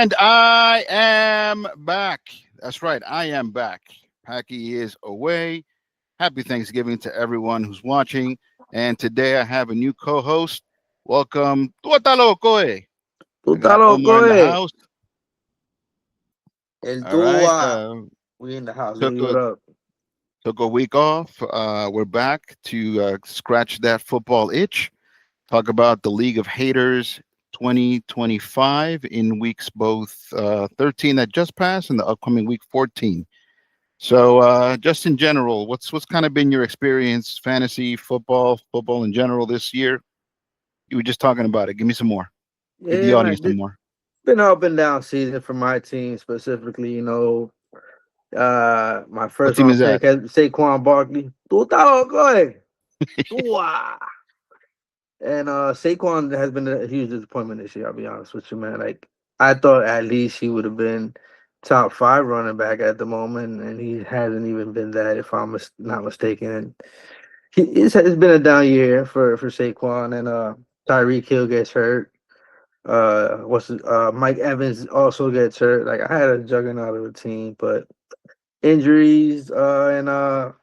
And I am back. That's right. I am back. Packy is away. Happy Thanksgiving to everyone who's watching. And today I have a new co-host. Welcome, Tua Ta Loco. Tú I estás got loco, Omar in the eh. house. El All right. Tua. We in the house, Took baby. What a up? took a week off. We're back to scratch that football itch. Talk about the League of Haters 2025 in weeks both 13 that just passed and the upcoming week 14. So just in general, what's kind of been your experience, fantasy, football in general this year? You were just talking about it. Give me some more. Give the Yeah, man. audience some more. Been up and down season for my team specifically. My What first team is round that? pick has Saquon Barkley. Tú estás loco, eh. Tua. And Saquon has been a huge disappointment this year. I'll be honest with you, man. Like I thought at least he would have been top 5 running back at the moment, and he hasn't even been that, if I'm not mistaken. And it's been a down year for Saquon, and Tyreek Hill gets hurt. Mike Evans also gets hurt. Like I had a juggernaut of a team, but injuries and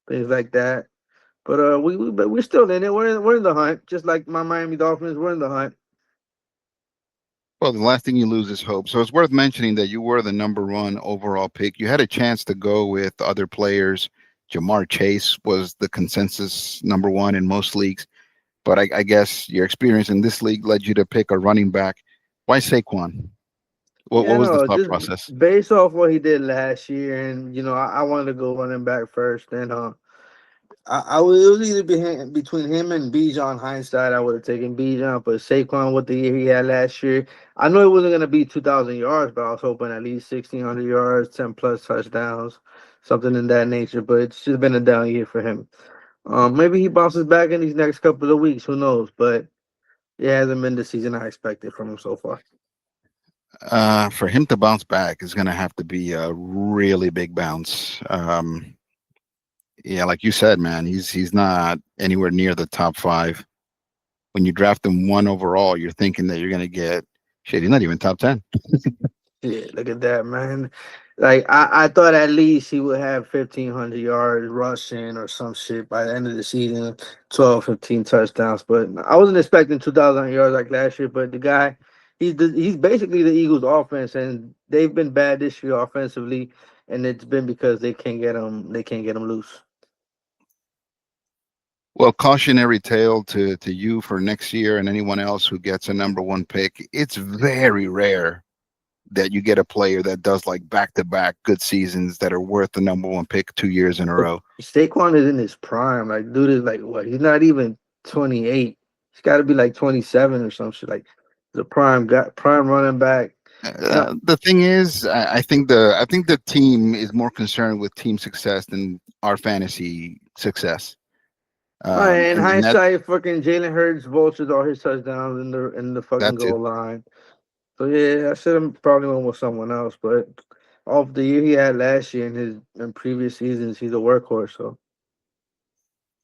things like that. But but we're still in it. We're in the hunt, just like my Miami Dolphins. We're in the hunt. Well, the last thing you lose is hope. So it's worth mentioning that you were the number one overall pick. You had a chance to go with other players. Jamar Chase was the consensus number one in most leagues. But I guess your experience in this league led you to pick a running back. Why Saquon? What Yeah, was the no, thought just process? based off what he did last year, and I wanted to go running back first, and it was either between him and Bijan. Hindsight, I would have taken Bijan, but Saquon with the year he had last year, I know it wasn't gonna be 2,000 yards, but I was hoping at least 1,600 yards, 10 plus touchdowns, something in that nature. But it's just been a down year for him. Maybe he bounces back in these next couple of weeks. Who knows? But it hasn't been the season I expected from him so far. For him to bounce back is going to have to be a really big bounce. Yeah, like you said, man, he's not anywhere near the top five. When you draft him one overall, you're thinking that you're going to get shit. He's not even top 10. Yeah, look at that, man. Like I thought at least he would have 1,500 yards rushing or some shit by the end of the season, 12, 15 touchdowns. But I wasn't expecting 2,000 yards like last year. But the guy, he's basically the Eagles' offense, and they've been bad this year offensively, and it's been because they can't get him. They can't get him loose. Well, cautionary tale to you for next year and anyone else who gets a number one pick. It's very rare that you get a player that does like back to back good seasons that are worth the number one pick 2 years in a But row. Saquon is in his prime. Like, dude is like what? He's not even 28. He's got to be like 27 or some shit. Like the prime running back. No, The thing is, I think the team is more concerned with team success than our fantasy success. in And that hindsight, fucking Jalen Hurts vultured all his touchdowns in the fucking that too. goal line. So yeah, I should have probably went with someone else. But off the year he had last year and his in previous seasons, he's a workhorse. So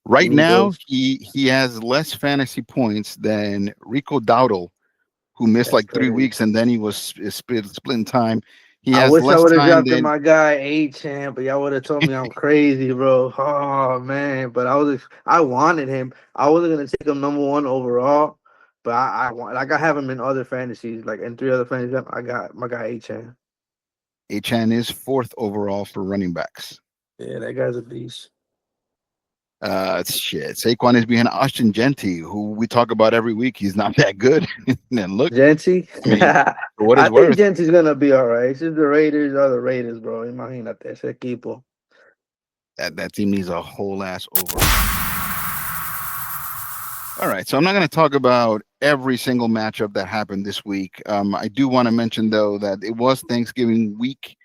Right and he now, goes. he has less fantasy points than Rico Dowdle, who missed That's like three crazy. weeks and then he was splitting time. He I has wish I less would have time drafted than my guy A-Champ, but y'all would have told me I'm crazy, bro. Oh man, but I wanted him. I wasn't gonna take him number one overall, but I want like I have him in other fantasies, like in 3 other fantasies. I got my guy A-Champ. Achan is fourth overall for running backs. Yeah, that guy's a beast. Shit. Saquon is behind Austin Genty, who we talk about every week. He's not that good. And look, Genty, I mean, for what I it's think worth, Genty's gonna be all right. It's just the Raiders are the Raiders, bro. Imagínate ese equipo. that team needs a whole ass overhaul. All right, so I'm not going to talk about every single matchup that happened this week. I do want to mention though that it was Thanksgiving week,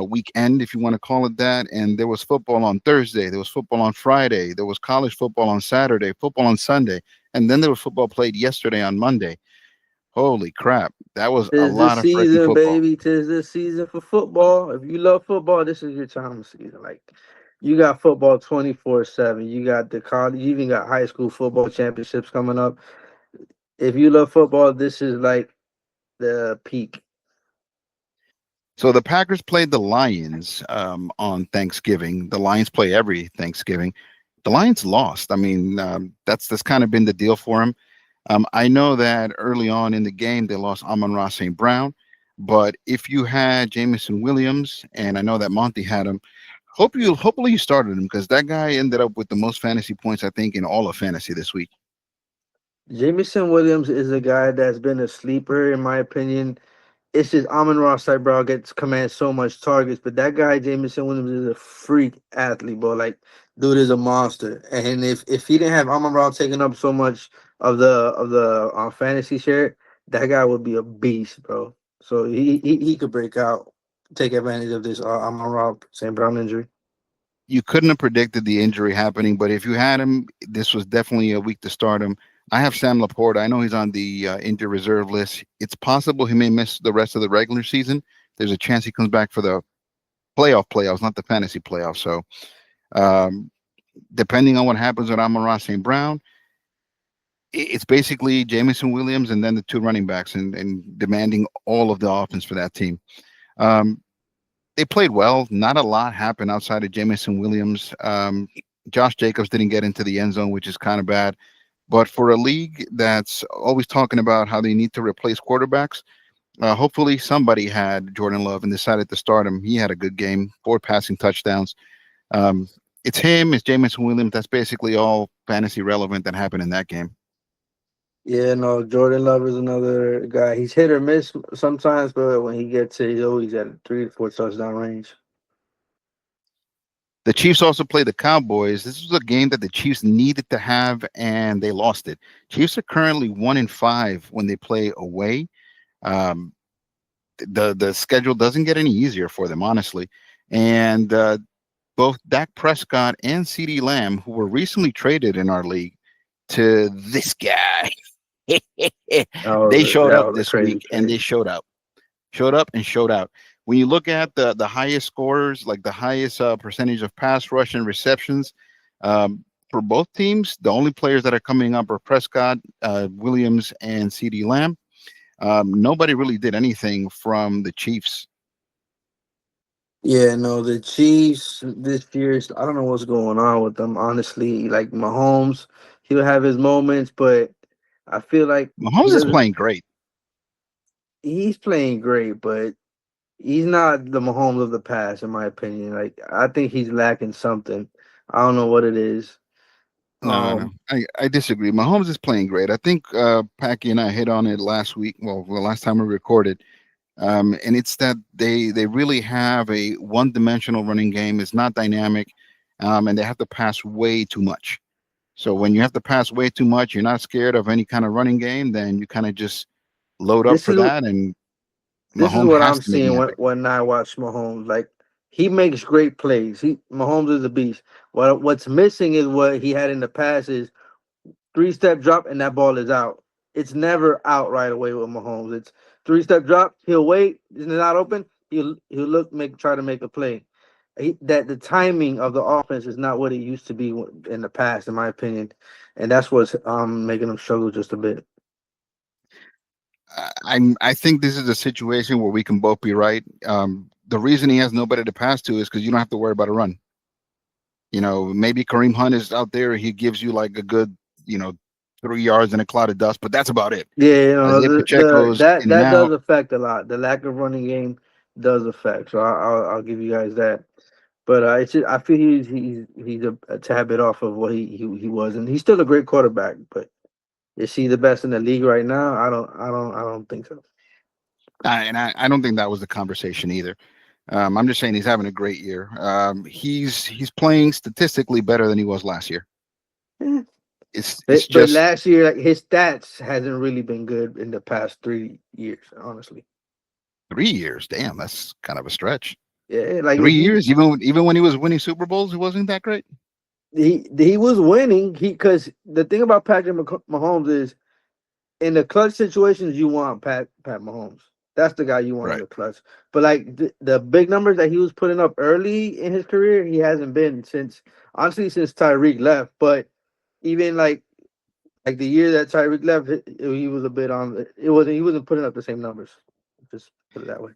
weekend, if you want to call it that, and there was football on Thursday, there was football on Friday, there was college football on Saturday, football on Sunday, and then there was football played yesterday on Monday. Holy crap, that was a Tis the lot of freaking season, football. baby. Tis the season for football. If you love football, this is your time of season. Like you got football 24/7. You got the college, you even got high school football championships coming up. If you love football, this is like the peak. So the Packers played the Lions on Thanksgiving. The Lions play every Thanksgiving. The Lions lost. I mean, that's kind of been the deal for them. I know that early on in the game they lost Amon-Ra St. Brown, but if you had Jamison Williams, and I know that Monty had him, hopefully you started him because that guy ended up with the most fantasy points I think in all of fantasy this week. Jamison Williams is a guy that's been a sleeper in my opinion. It's just Amon Ross type, bro, gets commands so much targets, but that guy Jamison Williams is a freak athlete, bro. Like, dude is a monster. And if he didn't have Amon Ross taking up so much of the fantasy share, that guy would be a beast, bro. So he could break out, take advantage of this Amon Ross St. Brown injury. You couldn't have predicted the injury happening, but if you had him, this was definitely a week to start him. I have Sam Laporte. I know he's on the injured reserve list. It's possible he may miss the rest of the regular season. There's a chance he comes back for the playoffs, not the fantasy playoffs. So, um, depending on what happens with Amon-Ra St. Brown, it's basically Jamison Williams and then the two running backs and demanding all of the offense for that team. Um, they played well. Not a lot happened outside of Jamison Williams. Josh Jacobs didn't get into the end zone, which is kind of bad. But for a league that's always talking about how they need to replace quarterbacks, hopefully somebody had Jordan Love and decided to start him. He had a good game, 4 passing touchdowns. Um, it's him, it's Jamison Williams. That's basically all fantasy relevant that happened in that game. Yeah, no, Jordan Love is another guy. He's hit or miss sometimes, but when he gets it, he's always at 3 to 4 touchdown range. The Chiefs also played the Cowboys. This was a game that the Chiefs needed to have, and they lost it. Chiefs are currently 1-5 when they play away. Um, the schedule doesn't get any easier for them, honestly. And both Dak Prescott and CeeDee Lamb, who were recently traded in our league to this guy, they showed That up was a this crazy week and trade. they showed up and showed out. When you look at the highest scorers, like the highest percentage of pass rush and receptions um, for both teams, the only players that are coming up are Prescott, Williams, and CeeDee Lamb. Nobody really did anything from the Chiefs. Yeah, no, the Chiefs this year, I don't know what's going on with them, honestly. Like Mahomes, he'll have his moments, but I feel like he Mahomes is doesn't, playing great. he's playing great, but he's not the Mahomes of the past, in my opinion. Like, I think he's lacking something. I don't know what it is. No. Um, I disagree. Mahomes is playing great. I think Packy and I hit on it last week. Well, the last time we recorded. And it's that they really have a one-dimensional running game. It's not dynamic, and they have to pass way too much. So when you have to pass way too much, you're not scared of any kind of running game. Then you kind of just load up this for is that, and this is Mahomes what has I'm to make seeing it when happen. I watch Mahomes. Like, he makes great plays. Mahomes is a beast. What's missing is what he had in the past is 3 step drop and that ball is out. It's never out right away with Mahomes. It's 3 step drop. He'll wait. It's not open. He'll look try to make a play. That the timing of the offense is not what it used to be in the past, in my opinion, and that's what's making him struggle just a bit. I think this is a situation where we can both be right. The reason he has nobody to pass to is because you don't have to worry about a run. Maybe Kareem Hunt is out there. He gives you like a good, you know, 3 yards in a cloud of dust, but that's about it. Yeah, Isaiah the Pacheco's that in and that does out. affect a lot. The lack of running game does affect. So I'll give you guys that. But it's just, I feel he's a tad bit off of what he was, and he's still a great quarterback. But is he the best in the league right now? I don't think so. And I don't think that was the conversation either. I'm just saying he's having a great year. He's playing statistically better than he was last year. Yeah. It's But just last year, like, his stats hasn't really been good in the past 3 years, honestly. 3 years. Damn, that's kind of a stretch. Yeah, like Three if you years, even when he was winning Super Bowls, it wasn't that great. he was winning, because the thing about Patrick Mahomes is, in the clutch situations, you want Pat Mahomes. That's the guy you want in Right. the clutch. But like the big numbers that he was putting up early in his career, he hasn't been since, honestly, since Tyreek left. But even like the year that Tyreek left, he was a bit on. It wasn't he wasn't putting up the same numbers. Just put it that way.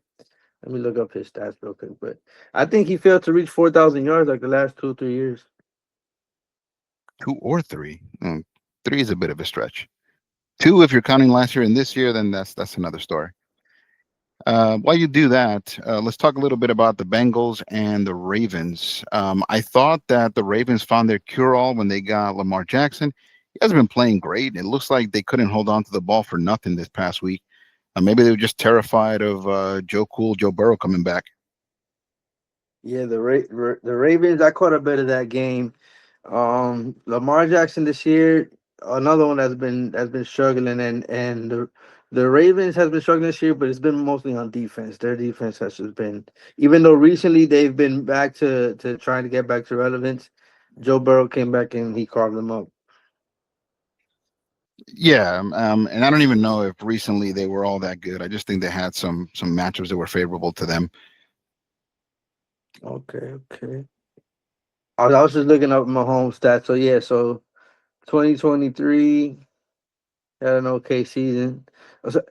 Let me look up his stats real quick. But I think he failed to reach 4,000 yards like the last 2 3 years. 2 or 3. Three is a bit of a stretch. Two, if you're counting last year and this year, then that's another story. While you do that, let's talk a little bit about the Bengals and the Ravens. I thought that the Ravens found their cure-all when they got Lamar Jackson. He hasn't been playing great. It looks like they couldn't hold on to the ball for nothing this past week. Maybe they were just terrified of Joe Burrow coming back. Yeah, the Ravens. I caught a bit of that game. Lamar Jackson this year, another one that's been struggling, and the Ravens has been struggling this year, but it's been mostly on defense. Their defense has just been, even though recently they've been back to trying to get back to relevance. Joe Burrow came back and he carved them up. Yeah, and I don't even know if recently they were all that good. I just think they had some matchups that were favorable to them. Okay, okay. I was just looking up my home stats. So yeah, so 2023 had an okay season. So,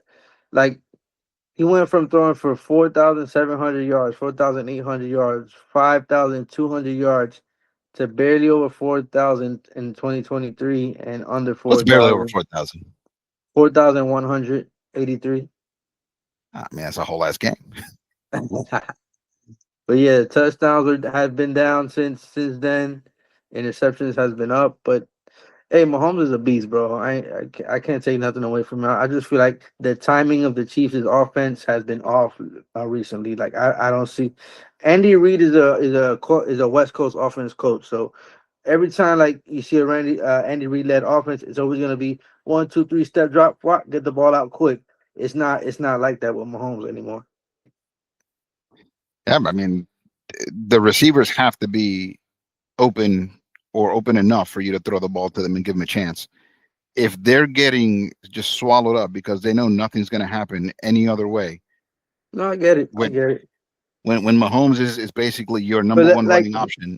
like he went from throwing for 4,700 yards, 4,800 yards, 5,200 yards to barely over 4,000 in 2023 and under What's barely over 4,000, 4,000? 4,183. I mean, that's a whole ass game. But yeah, touchdowns have been down since then. Interceptions has been up, but hey, Mahomes is a beast, bro. I can't take nothing away from him. I just feel like the timing of the Chiefs' offense has been off recently. Like I don't see. Andy Reid is a West Coast offense coach, so every time like you see a Andy Reid led offense, it's always gonna be 1 2 3 step drop, get the ball out quick. It's not like that with Mahomes anymore. Yeah, I mean, the receivers have to be open or open enough for you to throw the ball to them and give them a chance. If they're getting just swallowed up because they know nothing's going to happen any other way, No, I get it. I when get it. when Mahomes is basically your But number one like running option.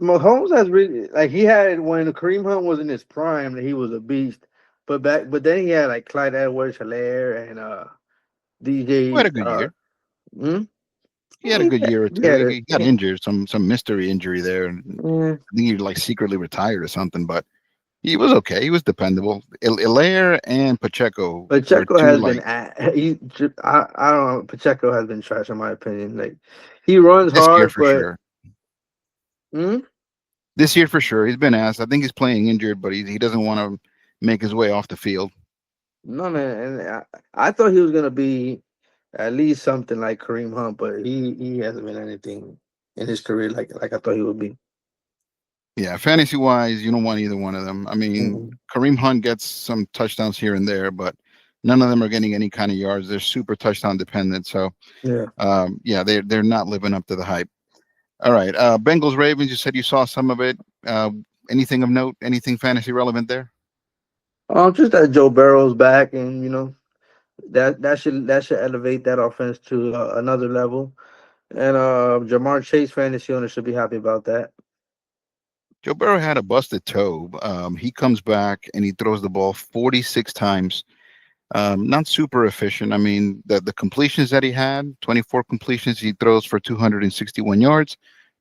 Mahomes has really like he had when Kareem Hunt was in his prime that he was a beast. But then he had like Clyde Edwards-Helaire and Who had DJ a good year? hmm? He had a good year or two. Yeah, He got injured, some mystery injury there, and yeah. I think he like secretly retired or something. But he was okay. He was dependable. Hilaire and Pacheco were Pacheco two has been like at I don't know. Pacheco has been trash in my opinion. Like he runs this year hard, for but sure. hmm? This year for sure. He's been asked. I think he's playing injured, but he doesn't want to make his way off the field. No man. And I thought he was gonna be at least something like Kareem Hunt, but he hasn't been anything in his career like I thought he would be. Yeah, fantasy wise, you don't want either one of them. I mean, Mhm. Kareem Hunt gets some touchdowns here and there, but none of them are getting any kind of yards. They're super touchdown dependent. So, Yeah. yeah, they're not living up to the hype. All right, Bengals Ravens. You said you saw some of it. Anything of note? Anything fantasy relevant there? Just that Joe Burrow's back, and that should elevate that offense to another level. And Jamar Chase fantasy owners should be happy about that. Joe Burrow had a busted toe. He comes back and he throws the ball 46 times. Not super efficient. I mean, the completions that he had, 24 completions, he throws for 261 yards,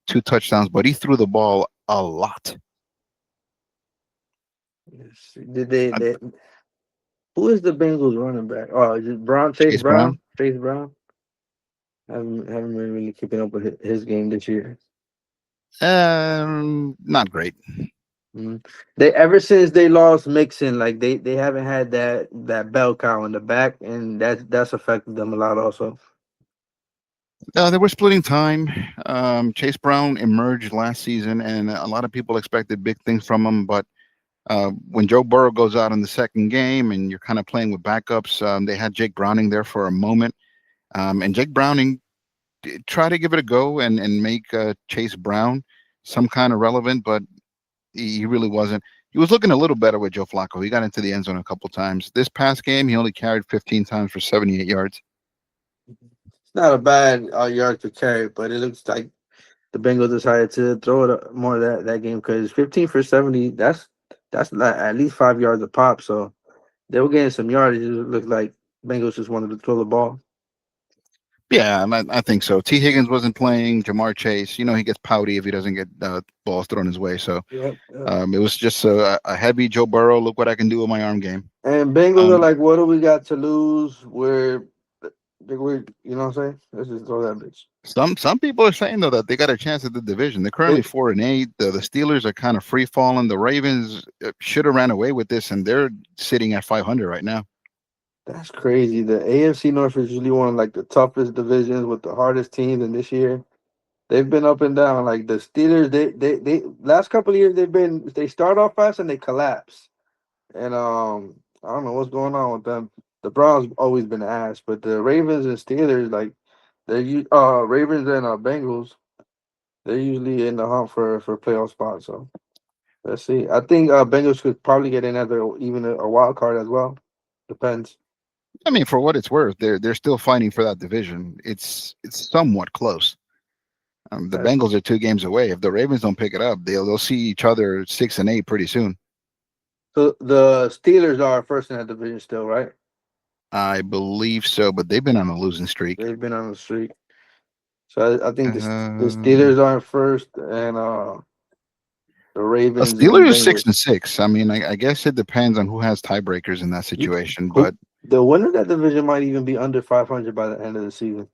2 touchdowns, but he threw the ball a lot. Yes. Did they, Uh, they? Who is the Bengals running back? Oh, is it Brown? Chase Chase Brown, Brown. Chase Brown. Haven't been really keeping up with his game this year. not great. Mhm. They ever since they lost Mixon, like they haven't had that bell cow in the back, and that's affected them a lot also. They were splitting time. Chase Brown emerged last season, and a lot of people expected big things from him. But when Joe Burrow goes out in the second game, and you're kind of playing with backups, they had Jake Browning there for a moment, and Jake Browning try to give it a go and make Chase Brown some kind of relevant, but he really wasn't. He was looking a little better with Joe Flacco. He got into the end zone a couple times. This past game, he only carried 15 times for 78 yards. It's not a bad yard to carry, but it looks like the Bengals decided to throw it more that game because 15 for 70, that's like at least 5 yards a pop. So they were getting some yardage. It looked like Bengals just wanted to throw the ball. Yeah, I think so. T. Higgins wasn't playing. Jamar Chase, he gets pouty if he doesn't get balls thrown his way. So Yep, yep. it was just a heavy Joe Burrow. Look what I can do with my arm game. And Bengals are Um, like, what do we got to lose? We're you know what I'm saying? Let's just throw that bitch. some people are saying though that they got a chance at the division. They're currently They, 4-8. The Steelers are kind of free falling. The Ravens should have ran away with this, and they're sitting at 500 right now. that's crazy. The AFC North is usually one of like the toughest divisions with the hardest teams, and this year they've been up and down. Like the Steelers, they last couple of years they start off fast and they collapse. And I don't know what's going on with them. The Browns always been ass, but the Ravens and Steelers, like Ravens and Bengals, they're usually in the hunt for playoff spots. So let's see. I think Bengals could probably get in as even a wild card as well. Depends. I mean, for what it's worth, they're still fighting for that division. It's somewhat close. The That's Bengals are 2 games away. If the Ravens don't pick it up, they'll see each other 6-8 pretty soon. so the Steelers are first in that division still, right? I believe so, but they've been on a losing streak. They've been on the streak. So I think the Uh, Steelers are first, and the a Ravens and Steelers six Bengals. and six. I mean, I guess it depends on who has tiebreakers in that You situation, who but the winner of that division might even be under 500 by the end of the season.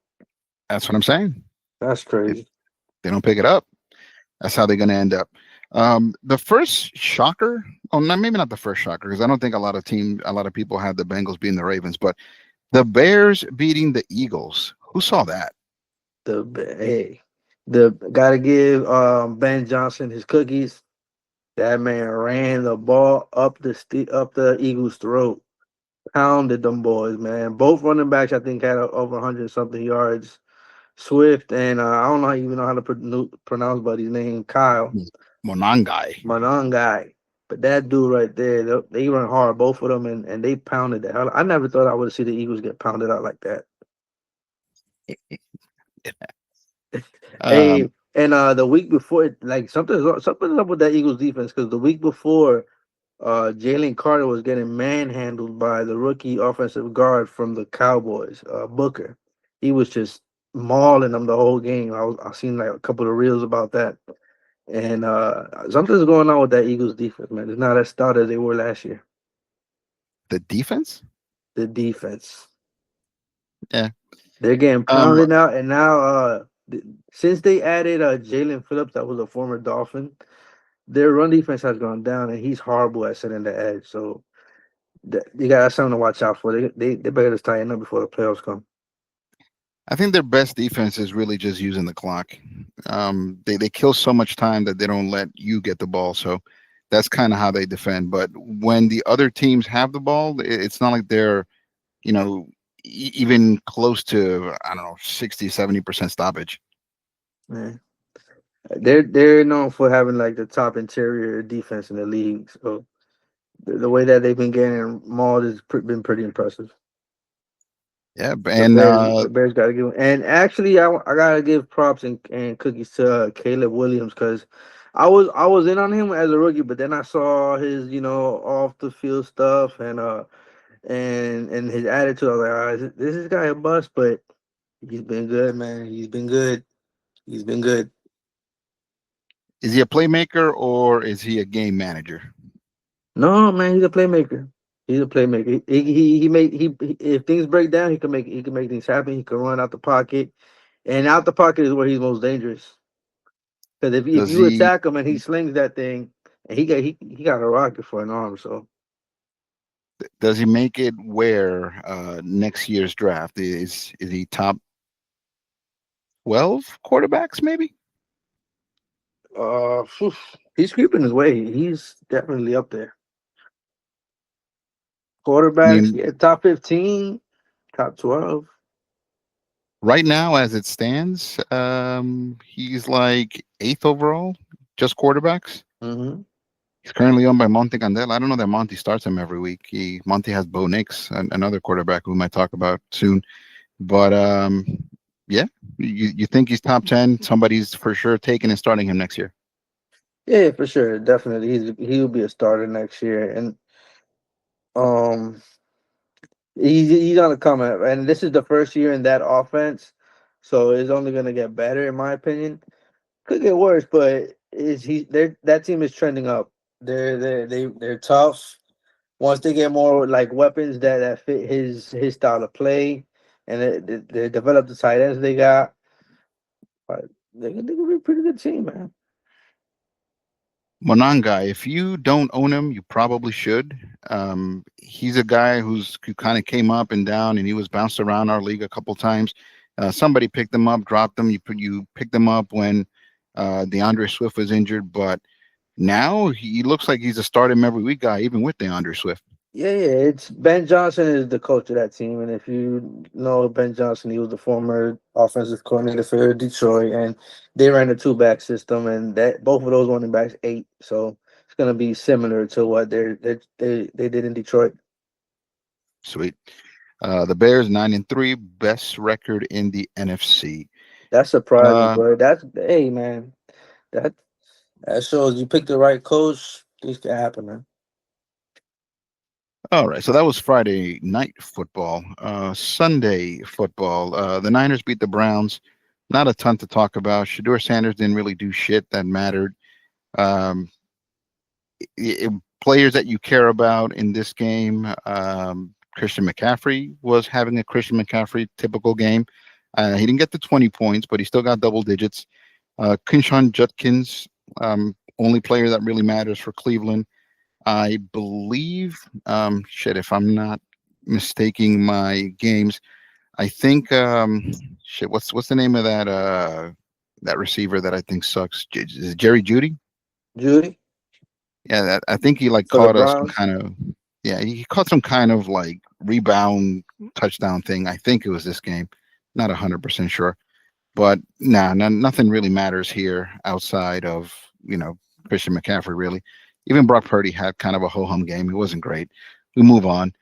that's what I'm saying. That's If crazy. they don't pick it up, that's how they're going to end up. The first shocker, oh, no, maybe not the first shocker, because I don't think a lot of people had the Bengals beating the Ravens, but the Bears beating the Eagles. Who saw that? Hey, the gotta give Ben Johnson his cookies. That man ran the ball up the Eagles' throat, pounded them boys, man. Both running backs, I think, had over 100 something yards. Swift and I don't know even know how to pronounce buddy's name, Kyle Monangai. Manongai. But that dude right there, they run hard, both of them, and they pounded the hell. I never thought I would see the Eagles get pounded out like that. Hey, Um, and the week before, like something's up with that Eagles defense because the week before, Jalen Carter was getting manhandled by the rookie offensive guard from the Cowboys, Booker. He was just mauling them the whole game. I seen like a couple of reels about that, and something's going on with that Eagles defense, man. It's not as stout as they were last year. the defense? The defense, Yeah. they're getting Um, pounded out, and now since they added Jalen Phillips, that was a former Dolphin. Their run defense has gone down, and he's horrible at setting the edge. So you got something to watch out for. They better just tighten up before the playoffs come. I think their best defense is really just using the clock. They kill so much time that they don't let you get the ball. So that's kind of how they defend. But when the other teams have the ball, it's not like they're, you know, even close to, I don't know, 60-70% stoppage. Yeah. They're known for having like the top interior defense in the league. So the way that they've been getting mauled has been pretty impressive. Yeah, The and Bears got to give, and actually, I gotta give props and cookies to Caleb Williams because I was in on him as a rookie, but then I saw his off the field stuff and his attitude. I was like, all right, this guy a bust, but he's been good, man. He's been good. He's been good. is he a playmaker or is he a game manager? No, man, he's a playmaker. He's a playmaker. If things break down, he can make things happen. He can run out the pocket, and out the pocket is where he's most dangerous. Because if Does you he attack him and he slings that thing, and he got a rocket for an arm, so does he make it where next year's draft is he top 12 quarterbacks maybe? phew, he's creeping his way. He's definitely up there. I Quarterbacks, mean, yeah, top 15, top 12. right now, as it stands, he's like eighth overall, just quarterbacks. Mm-hmm. He's currently owned by Monte Candela. I don't know that Monty starts him every week. Monty has Bo Nix, another quarterback who we might talk about soon. But yeah, you think he's top 10? Somebody's for sure taking and starting him next year. Yeah, for sure, definitely. He'll be a starter next year, and um, he's on the come up. And this is the first year in that offense. so it's only gonna get better in my opinion. Could get worse, but is he? That team is trending up. They're tough. Once they get more like weapons that fit his style of play, and they develop the tight ends they got, uh, they could be a pretty good team, man. Monanga, if you don't own him, you probably should. He's a guy who kind of came up and down, and he was bounced around our league a couple times. Somebody picked him up, dropped him. You picked him up when DeAndre Swift was injured, but now he looks like he's a start him every week guy, even with DeAndre Swift. Yeah. It's Ben Johnson is the coach of that team, and if you know Ben Johnson, he was the former offensive coordinator for Detroit, and they ran a two-back system, and that both of those running backs ate. So it's gonna be similar to what they did in Detroit. Sweet. The Bears 9-3, best record in the NFC. That's surprising, Uh, bro. That's hey man, that that shows you picked the right coach. Things can happen, man. all right, so that was Friday night football. Sunday football. The Niners beat the Browns. Not a ton to talk about. Shador Sanders didn't really do shit that mattered. Um, Players that you care about in this game. Christian McCaffrey was having a Christian McCaffrey typical game. He didn't get the 20 points, but he still got double digits. Quinshawn Judkins, only player that really matters for Cleveland. I believe, shit, if I'm not mistaking my games, I think, shit, what's the name of that receiver that I think sucks? Is it Jerry Judy? Judy Yeah, I think he like for the caught us some Browns. kind of, yeah, he caught some kind of like rebound touchdown thing. I think it was this game, not 100% sure, but nah, nothing really matters here outside of Christian McCaffrey really. Even Brock Purdy had kind of a ho hum game. It wasn't great. We move on.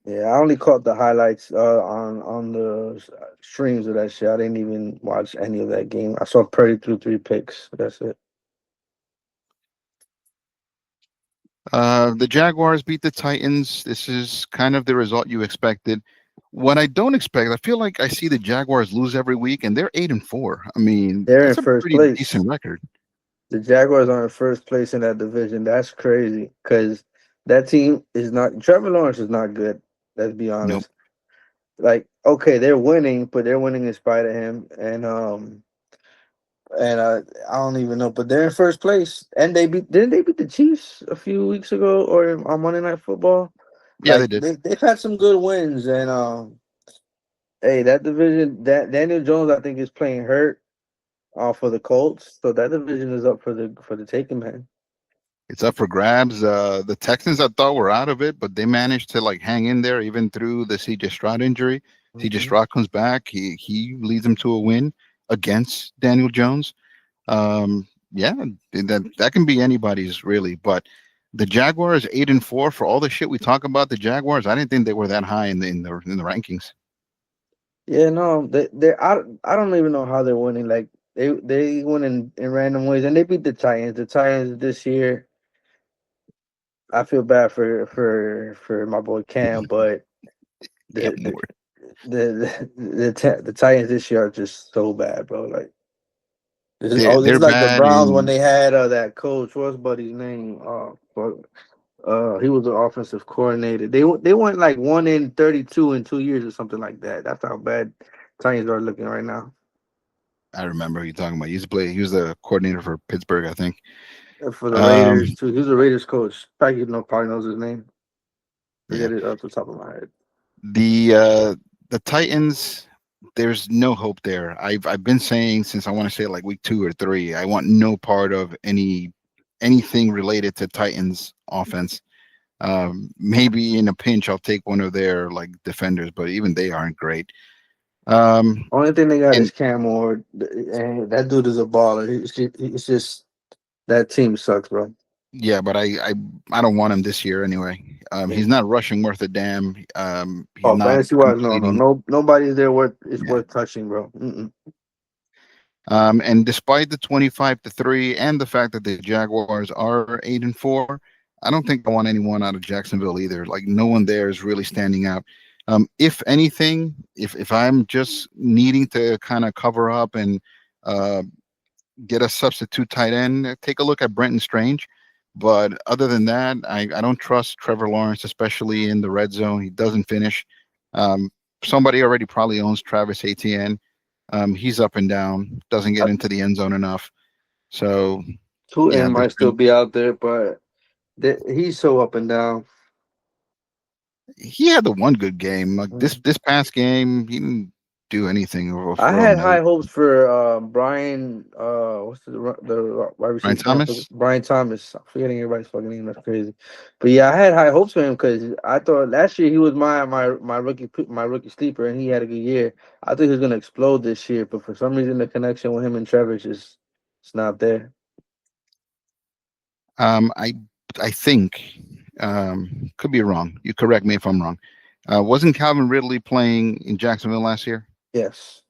Yeah, I only caught the highlights on the streams of that shit. I didn't even watch any of that game. I saw Purdy threw three picks. That's it. The Jaguars beat the Titans. This is kind of the result you expected. What I don't expect, I feel like I see the Jaguars lose every week, and they're 8-4. I mean, They're in that's a first pretty place. decent record. The Jaguars are in first place in that division. That's crazy because that team is not. Trevor Lawrence is not good. Let's be Nope. honest. Like, okay, they're winning, but they're winning in spite of him. And I don't even know, but they're in first place. And didn't they beat the Chiefs a few weeks ago or on Monday Night Football? Yeah, they Like did. they've had some good wins, and hey, that division, that Daniel Jones, I think is playing hurt for the Colts, so that division is up for the taking, man. It's up for grabs. The Texans, I thought, were out of it, but they managed to like hang in there even through the CJ Stroud injury. CJ Hmm. Stroud comes back. He leads them to a win against Daniel Jones. Yeah, that can be anybody's really, but the Jaguars 8-4 for all the shit we talk about the Jaguars. I didn't think they were that high in the rankings. Yeah, no, I don't even know how they're winning. Like they win in random ways, and they beat the Titans. The Titans this year, I feel bad for my boy Cam, but Yeah, the the more. the Titans this year are just so bad, bro. Like this They're is like the bad Browns when in they had that coach. What's buddy's name? But he was the offensive coordinator. They went like 1-32 in 2 years or something like that. That's how bad Titans are looking right now. I remember who you're talking about. He was the coordinator for Pittsburgh, I think. For the Um, Raiders too. He was a Raiders coach. Probably knows his name. yeah. Forget it off the top of my head. The Titans, there's no hope there. I've been saying since I want to say like week 2 or 3, I want no part of anything related to Titans offense. Maybe in a pinch I'll take one of their like defenders, but even they aren't great. Um, Only thing they got and is Cam Ward, and that dude is a baller. It's just that team sucks, bro. yeah, but I don't want him this year anyway. Yeah. He's not rushing worth a damn. He's Oh, not fantasy wise, completing. nobody's there worth it's Yeah. worth touching, bro. Mm-mm. And despite the 25-3 and the fact that the Jaguars are 8-4, I don't think I want anyone out of Jacksonville either. Like no one there is really standing out. If anything, if I'm just needing to kind of cover up and uh, get a substitute tight end, take a look at Brenton Strange. But other than that, I don't trust Trevor Lawrence, especially in the red zone. He doesn't finish. Um, Somebody already probably owns Travis Etienne. He's up and down, doesn't get into the end zone enough. So Two yeah, N there's might still been be out there, but he's so up and down. he had the one good game. Like this Mm. this past game, he didn't do anything I of had high note. hopes for Brian. What's the wide Ryan receiver? Thomas. Brian Thomas. I'm forgetting everybody's fucking name. That's crazy. But yeah, I had high hopes for him because I thought last year he was my rookie sleeper, and he had a good year. I thought he was gonna explode this year, but for some reason the connection with him and Trevor is just it's not there. Um, I I think could be wrong. You correct me if I'm wrong. Wasn't Calvin Ridley playing in Jacksonville last year? Yes.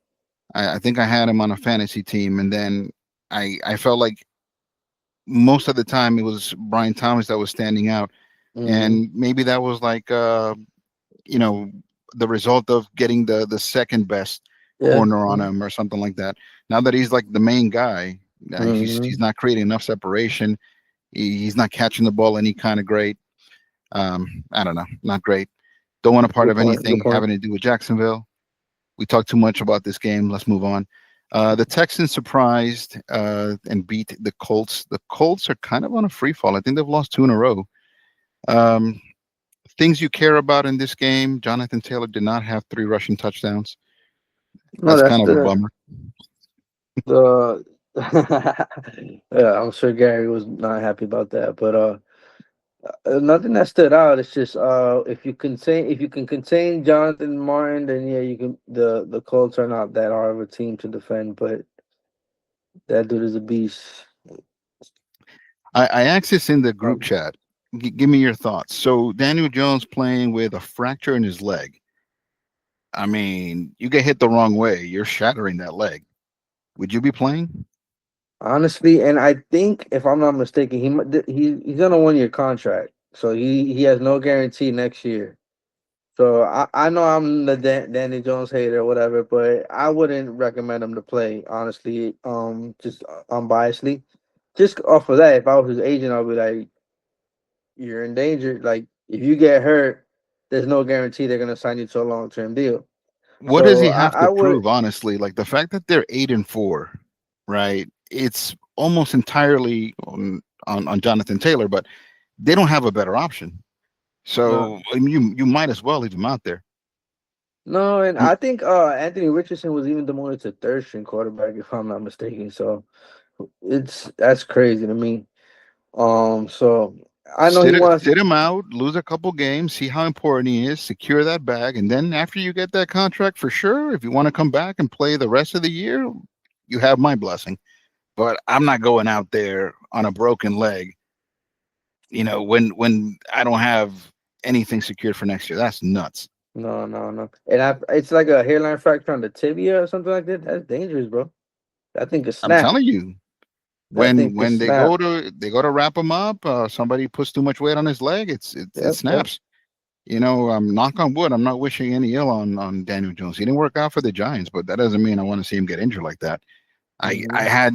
I think I had him on a fantasy team, and then I felt like most of the time it was Brian Thomas that was standing out, Mm-hmm. and maybe that was like you know the result of getting the second best Yeah. corner on him or something like that. Now that he's like the main guy, he's Mm-hmm. not creating enough separation. He's not catching the ball any kind of great. I don't know, not great. Don't want a part Good of point. Good anything point. having to do with Jacksonville. We talked too much about this game. Let's move on. The Texans surprised and beat the Colts. The Colts are kind of on a free fall. I think they've lost two in a row. Um, Things you care about in this game: Jonathan Taylor did not have three rushing touchdowns. No, That's that's kind of a bummer. the yeah, I'm sure Gary was not happy about that, but nothing that stood out. It's just if you can contain Jonathan Martin, then yeah, you can. The Colts are not that hard of a team to defend, but that dude is a beast. I asked this in the group Um, chat. Give me your thoughts. So Daniel Jones playing with a fracture in his leg. I mean, you get hit the wrong way, you're shattering that leg. Would you be playing? Honestly, and I think if I'm not mistaken, he's on a 1 year contract, so he has no guarantee next year. So I know I'm the Danny Jones hater or whatever, but I wouldn't recommend him to play, honestly. Just unbiasedly, just off of that, if I was his agent, I'd be like, "You're in danger. Like, if you get hurt, there's no guarantee they're gonna sign you to a long term deal." What does So he have I to would prove, honestly? Like the fact that they're 8-4, right? It's almost entirely on Jonathan Taylor, but they don't have a better option. no So I mean, you might as well leave him out there. no, and I mean, I think Anthony Richardson was even demoted to third string quarterback, if I'm not mistaken. So that's crazy to me. So I know he wants. sit him out, lose a couple games, see how important he is, secure that bag, and then after you get that contract, for sure, if you want to come back and play the rest of the year, you have my blessing. But I'm not going out there on a broken leg, when I don't have anything secured for next year. That's nuts. No, no, no. And it's like a hairline fracture on the tibia or something like that. That's dangerous, bro. That thing could I'm snap. telling you, That thing could when snap. they go to wrap him up, somebody puts too much weight on his leg, it Yep, yep. snaps. Knock on wood. I'm not wishing any ill on Daniel Jones. He didn't work out for the Giants, but that doesn't mean I want to see him get injured like that. I Hmm. I had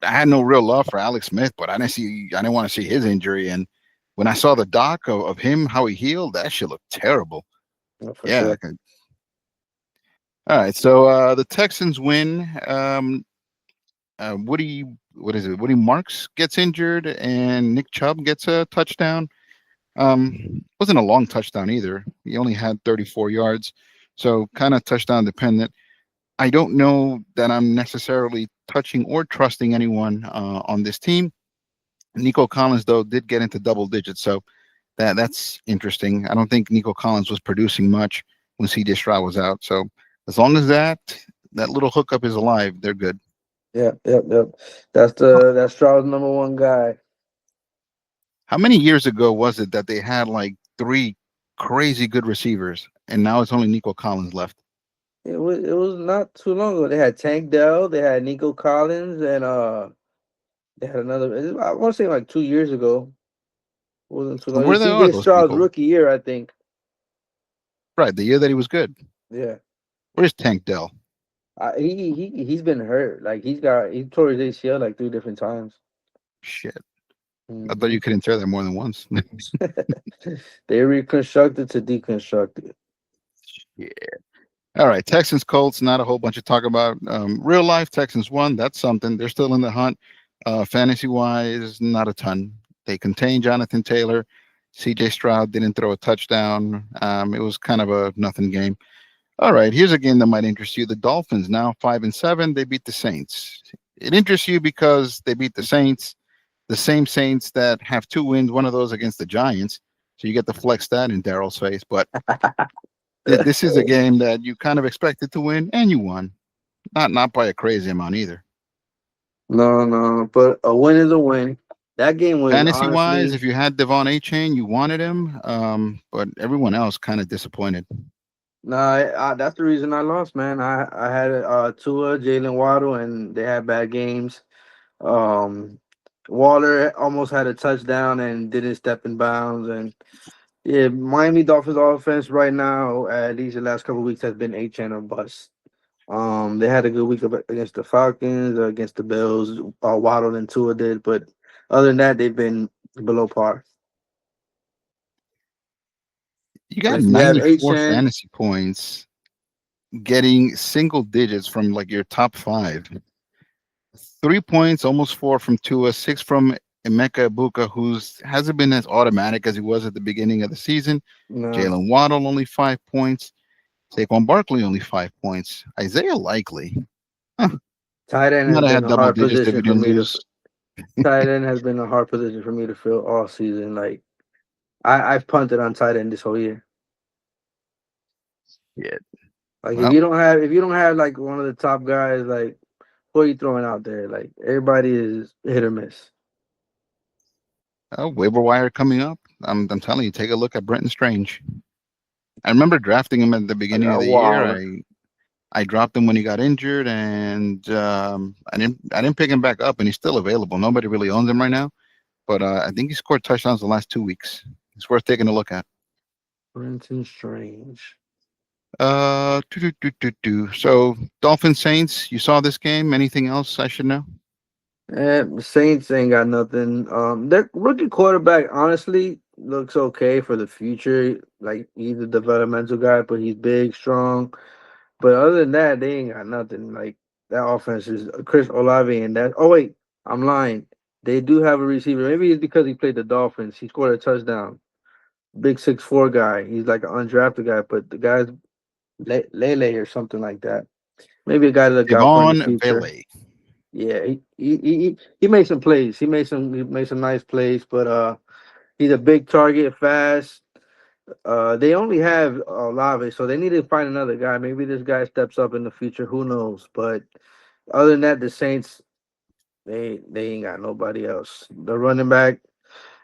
I had no real love for Alex Smith, but I didn't want to see his injury. And when I saw the doc of him, how he healed, that shit looked terrible. No, for Yeah. sure. All right. So the Texans win. What is it? Woody Marks gets injured, and Nick Chubb gets a touchdown. Wasn't a long touchdown either. He only had 34 yards, so kind of touchdown dependent. I don't know that I'm necessarily touching or trusting anyone on this team. Nico Collins, though, did get into double digits, so that's interesting. I don't think Nico Collins was producing much when CJ Stroud was out. So as long as that little hookup is alive, they're good. Yep, yep, yep. That's Stroud's number one guy. How many years ago was it that they had like three crazy good receivers, and now it's only Nico Collins left? It was not too long ago. They had Tank Dell, they had Nico Collins, and they had another. I want to say like 2 years ago. It wasn't too long. It Where was the are CJ those Stroud's people? rookie year, I think. Right, the year that he was good. Yeah. Where's Tank Dell? He's been hurt. Like he tore his ACL like 3 different times. Shit. I thought Hmm. you couldn't tear that more than once. They reconstructed to deconstruct it. Yeah. All right. Texans Colts, not a whole bunch of talk about. Real life Texans won. That's something. They're still in the hunt. Fantasy wise, not a ton. They contained Jonathan Taylor. CJ Stroud didn't throw a touchdown. It was kind of a nothing game. All right. Here's a game that might interest you. The Dolphins now 5-7. They beat the Saints. It interests you because they beat the Saints, the same Saints that have 2 wins, one of those against the Giants. So you get to flex that in Daryl's face. But this is a game that you kind of expected to win, and you won. Not by a crazy amount either. No, no, but a win is a win. That game was Fantasy wise, honestly. if you had Devon A Chain, you wanted him, but everyone else kind of disappointed. No, that's the reason I lost, man. I had Tua, Jalen Waddle, and they had bad games. Um, Waller almost had a touchdown and didn't step in bounds. And yeah, Miami Dolphins offense right now, at least the last couple of weeks, has been A-chain or bust. They had a good week against the Falcons, against the Bills. Waddle and Tua did, but other than that, they've been below par. You But got if you have 94 A-chain, fantasy points, getting single digits from like your top five. 3 points, almost four from Tua, six from Emeka Ibuka, who's hasn't been as automatic as he was at the beginning of the season. no. Jalen Waddle only 5 points. Saquon Barkley only 5 points. Isaiah Likely. Huh, Tight end has might have been had a double hard digits if position you for didn't me to. lose. Tight end has been a hard position for me to fill all season. Like I've punted on tight end this whole year. Yeah. Like Well, if you don't have like one of the top guys, like who are you throwing out there? Like everybody is hit or miss. waiver wire coming up. I'm telling you, take a look at Brenton Strange. I remember drafting him at the I beginning of got the year. Waller. I dropped him when he got injured, and I didn't pick him back up, and he's still available. Nobody really owns him right now, but I think he scored touchdowns the last 2 weeks. It's worth taking a look at. Brenton Strange. So Dolphins Saints. You saw this game. Anything else I should know? Saints ain't got nothing. Their rookie quarterback honestly looks okay for the future. Like he's a developmental guy, but he's big, strong. But other than that, they ain't got nothing. Like that offense is Chris Olave and that. Oh wait, I'm lying. They do have a receiver. Maybe it's because he played the Dolphins. He scored a touchdown. Big 6'4" guy. He's like an undrafted guy, but the guy's Lele or something like that. Maybe a guy to look out for in the Devon future. Vele. Yeah, he made some plays. He made some nice plays, but he's a big target, fast. They only have Olave, so they need to find another guy. Maybe this guy steps up in the future. Who knows? But other than that, the Saints they ain't got nobody else. The running back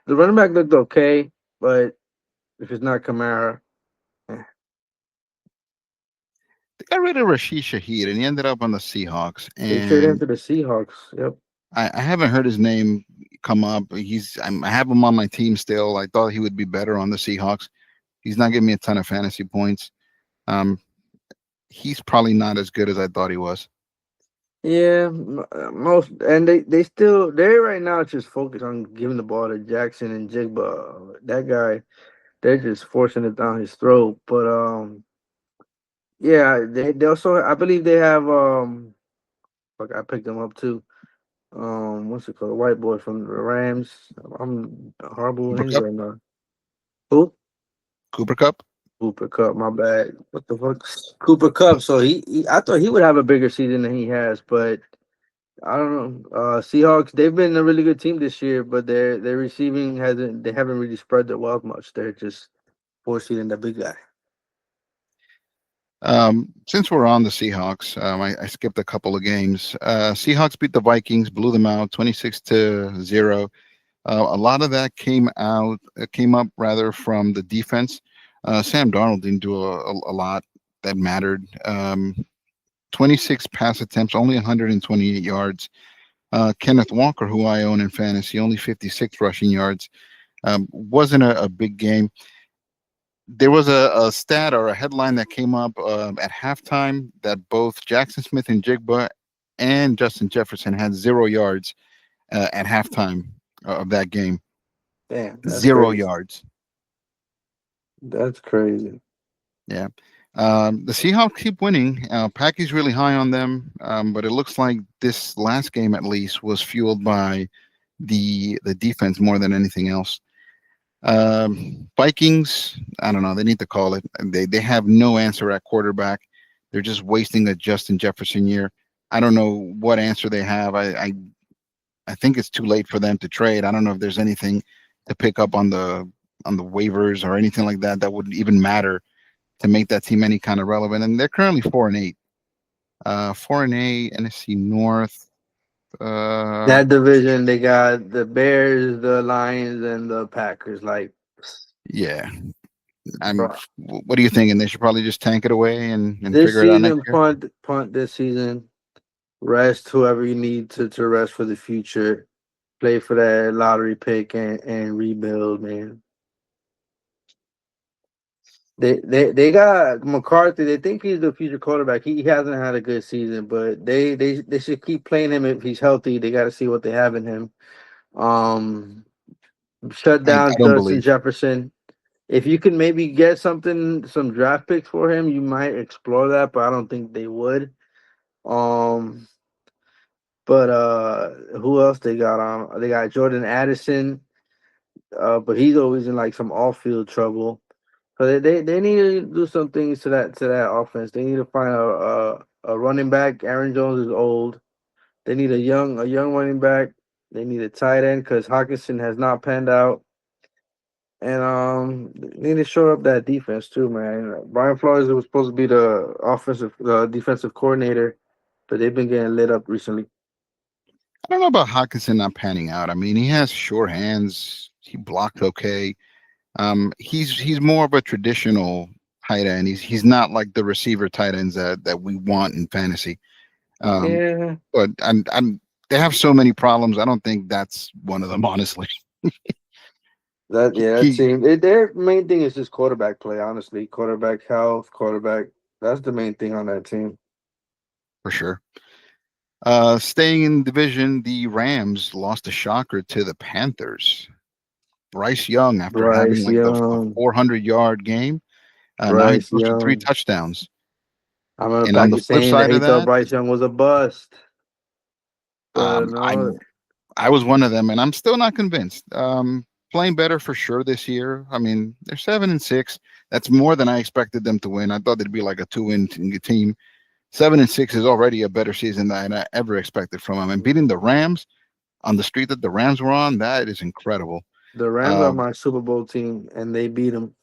looked okay, but if it's not Kamara, eh. They got rid of Rashid Shaheed, and he ended up on the Seahawks. They traded him And to the Seahawks. Yep. I haven't heard his name come up. I have him on my team still. I thought he would be better on the Seahawks. He's not giving me a ton of fantasy points. Um, he's probably not as good as I thought he was. Yeah, most and they right now just focus on giving the ball to Jackson and Jigba. That guy, they're just forcing it down his throat. But yeah, they also I believe they have fuck, I picked them up too. What's it called? White boy from the Rams. I'm horrible with Cooper names Cup. right now. Who? Cooper Cup. Cooper Cup. My bad. What the fuck? Cooper Cup. So I thought he would have a bigger season than he has, but I don't know. Seahawks, they've been a really good team this year, but their receiving hasn't they haven't really spread their wealth much. They're just forcing the big guy. Since we're on the Seahawks, I skipped a couple of games. Seahawks beat the Vikings, blew them out 26-0. A lot of that came up rather from the defense. Sam Darnold didn't do a lot that mattered. 26 pass attempts, only 128 yards. Kenneth Walker, who I own in fantasy, only 56 rushing yards. Wasn't a big game. There was a stat or a headline that came up at halftime that both Jackson Smith and Jigba and Justin Jefferson had 0 yards at halftime of that game. Damn, that's Zero crazy. yards. That's crazy. Yeah. The Seahawks keep winning. Packy's really high on them, but it looks like this last game at least was fueled by the defense more than anything else. Vikings, I don't know. They need to call it. They have no answer at quarterback. They're just wasting a Justin Jefferson year. I don't know what answer they have. I think it's too late for them to trade. I don't know if there's anything to pick up on the waivers or anything like that that would even matter to make that team any kind of relevant. And they're currently 4-8. 4-8, NFC North. That division, they got the Bears, the Lions, and the Packers. Like, Yeah. bro, What are you thinking? They should probably just tank it away and this figure it out next season, year. punt this season. Rest whoever you need to rest for the future. Play for that lottery pick and rebuild, man. They got McCarthy. They think he's the future quarterback. He hasn't had a good season, but they should keep playing him if he's healthy. They got to see what they have in him. Um, Shut I down don't Justin believe. Jefferson. If you can maybe get some draft picks for him, you might explore that, but I don't think they would. Um, but who else they got on? They got Jordan Addison, but he's always in like some off field trouble. So they need to do some things to that offense. They need to find a running back. Aaron Jones is old. They need a young running back. They need a tight end because Hawkinson has not panned out. And they need to shore up that defense too, man. Brian Flores was supposed to be the defensive coordinator, but they've been getting lit up recently. I don't know about Hawkinson not panning out. I mean, he has sure hands. He blocked okay. He's more of a traditional tight end. He's not like the receiver tight ends that we want in fantasy. Um, Yeah, but they have so many problems. I don't think that's one of them, honestly. that He team. Their main thing is just quarterback play. Honestly, quarterback health, quarterback. That's the main thing on that team. for sure. Staying in division, the Rams lost a shocker to the Panthers. Bryce Young, after having Bryce like a Young, 400-yard game, now he Bryce goes for three Young. touchdowns. I remember And on the Packy flip saying that side he of thought that, Bryce Young was a bust, but um, no, I'm I was one of them, and I'm still not convinced. Playing better for sure this year. I mean, they're 7-6. That's more than I expected them to win. I thought they'd be like a 2-win team. 7-6 is already a better season than I ever expected from them. And beating the Rams on the street that the Rams were on, that is incredible. the Rams are Um, my Super Bowl team, and they beat them.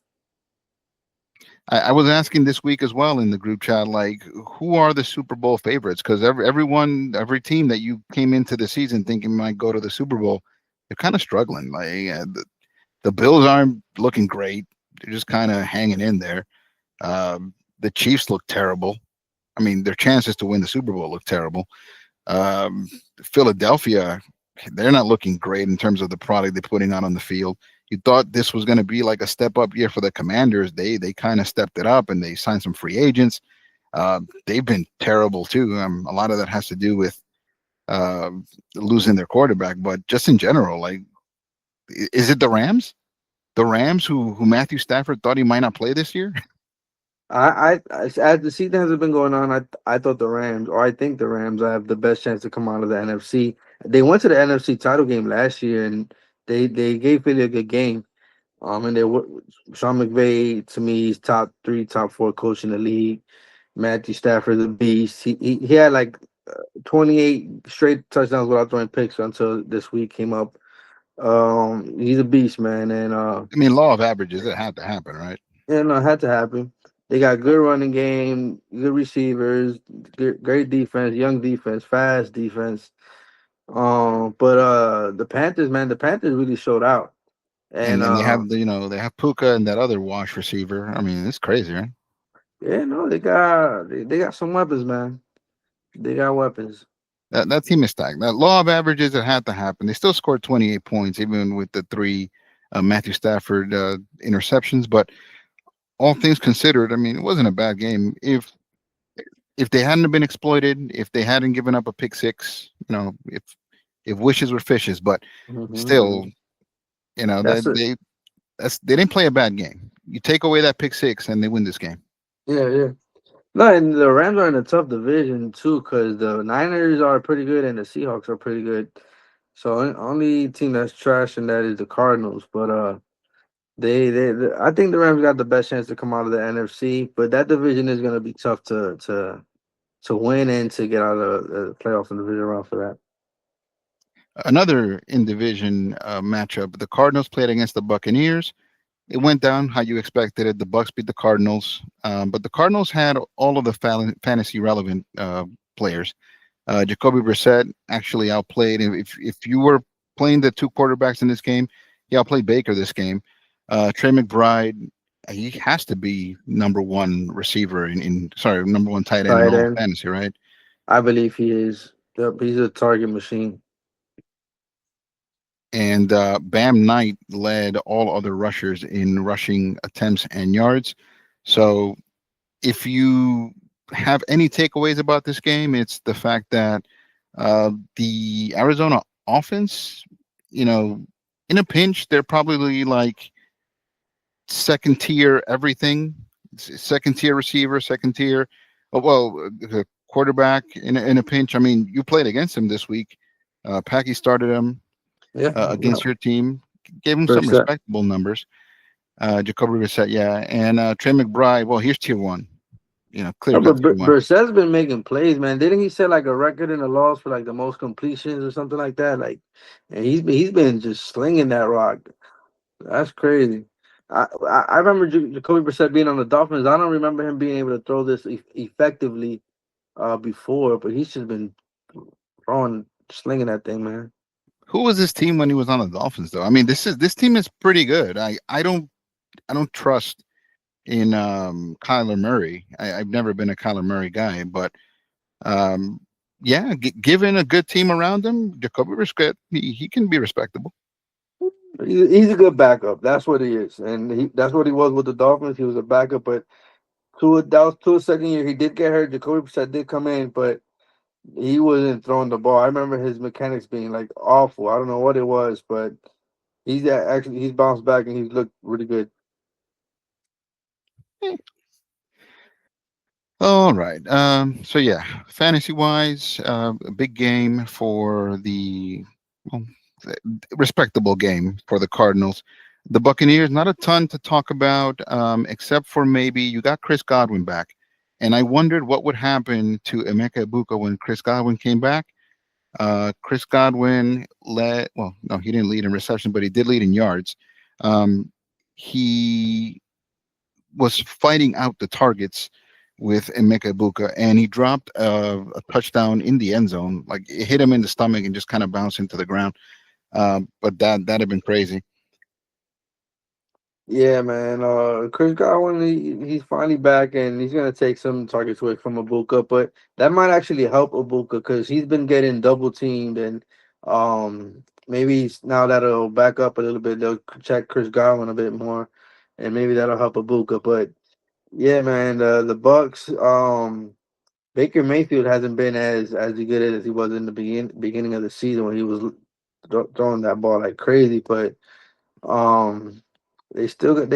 I was asking this week as well in the group chat, like, who are the Super Bowl favorites? Because every team that you came into the season thinking might go to the Super Bowl, they're kind of struggling. Like the Bills aren't looking great; they're just kind of hanging in there. The Chiefs look terrible. I mean, their chances to win the Super Bowl look terrible. Um, Philadelphia, they're not looking great in terms of the product they're putting out on the field. You thought this was going to be like a step up year for the Commanders. They kind of stepped it up and they signed some free agents. They've been terrible too. A lot of that has to do with uh, losing their quarterback, but just in general, like, is it the Rams? The Rams who Matthew Stafford thought he might not play this year? As the season has been going on, I thought the Rams, or I think the Rams, have the best chance to come out of the NFC. They went to the NFC title game last year, and they gave Philly a good game. And Sean McVay to me is top three, top four coach in the league. Matthew Stafford, the beast. He had like 28 straight touchdowns without throwing picks until this week came up. He's a beast, man, and I mean, law of averages, it had to happen, right? yeah, no, it had to happen. They got good running game, good receivers, great defense, young defense, fast defense. But the Panthers, man, the Panthers really showed out. And And they have they have Puka and that other wash receiver. I mean, it's crazy, right? yeah, no, they got some weapons, man. They got weapons. That team is stacked. That law of averages, it had to happen. They still scored 28 points, even with the three Matthew Stafford interceptions. But all things considered, I mean, it wasn't a bad game. If they hadn't been exploited, if they hadn't given up a pick six, if wishes were fishes, but still, Hmm. that That's it. they didn't play a bad game. You take away that pick six, and they win this game. Yeah, yeah. No, and the Rams are in a tough division too, because the Niners are pretty good and the Seahawks are pretty good. So only team that's trash in that is the Cardinals. But I think the Rams got the best chance to come out of the NFC. But that division is gonna be tough to win and to get out of the playoffs and division round for that. Another in division matchup: the Cardinals played against the Buccaneers. It went down how you expected it. The Bucks beat the Cardinals, but the Cardinals had all of the fantasy relevant players. Jacoby Brissett actually outplayed. If you were playing the two quarterbacks in this game, he outplayed Baker this game. Trey McBride, he has to be number one receiver number one tight end in Tight all of end, fantasy, right? I believe he is. Yep, he's a target machine. And Bam Knight led all other rushers in rushing attempts and yards. So if you have any takeaways about this game, it's the fact that the Arizona offense, you know, in a pinch, they're probably like second tier everything, second tier receiver, second tier. Quarterback in a pinch. I mean, you played against him this week. Packy started him Yeah, against your team, gave him some Brissett. respectable numbers. Jacoby Brissett, yeah, and Trey McBride. Well, here's tier one. Clear No, cut but tier one. Brissett's been making plays, man. Didn't he set like a record in the loss for like the most completions or something like that? Like, and he's been just slinging that rock. That's crazy. I remember Jacoby Brissett being on the Dolphins. I don't remember him being able to throw this effectively before, but he's just been throwing, slinging that thing, man. Who was this team when he was on the Dolphins, though? I mean, this team is pretty good. I don't trust in Kyler Murray. I've never been a Kyler Murray guy, but um, yeah, given a good team around him, Jacoby Brissett, he can be respectable. He's a good backup. That's what he is, and that's what he was with the Dolphins. He was a backup, but that was to his second year. He did get hurt. Jacoby Brissett did come in, but he wasn't throwing the ball. I remember his mechanics being like awful. I don't know what it was, but he's bounced back and he's looked really good. Eh, All right. So yeah, fantasy wise, a big game for well, respectable game for the Cardinals. The Buccaneers, not a ton to talk about, except for maybe you got Chris Godwin back, and I wondered what would happen to Emeka Egbuka when Chris Godwin came back. Chris Godwin led. Well, no, he didn't lead in reception, but he did lead in yards. He was fighting out the targets with Emeka Egbuka, and he dropped a touchdown in the end zone. Like it hit him in the stomach and just kind of bounced into the ground. But that'd have been crazy. Yeah, man. Chris Godwin, he's finally back, and he's gonna take some targets away from Ibuka, but that might actually help Ibuka because he's been getting double teamed, and maybe now that'll back up a little bit. They'll check Chris Godwin a bit more, and maybe that'll help Ibuka. But yeah, man, the Bucks, Baker Mayfield hasn't been as good as he was in the beginning of the season when he was throwing that ball like crazy, but. Um, they still got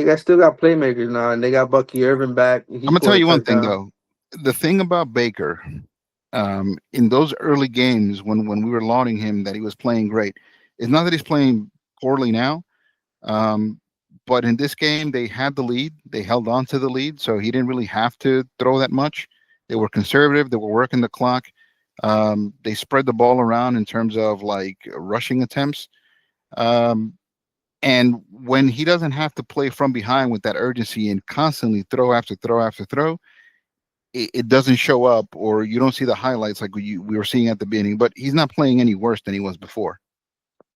playmakers now, and they got Bucky Irvin back. He I'm gonna tell scored a you one thing touchdown. though. The thing about Baker, in those early games when we were lauding him that he was playing great, it's not that he's playing poorly now. Um, but in this game, they had the lead. They held on to the lead, so he didn't really have to throw that much. They were conservative. They were working the clock. They spread the ball around in terms of like rushing attempts. Um, and when he doesn't have to play from behind with that urgency and constantly throw after throw after throw, it doesn't show up, or you don't see the highlights like we were seeing at the beginning. But he's not playing any worse than he was before.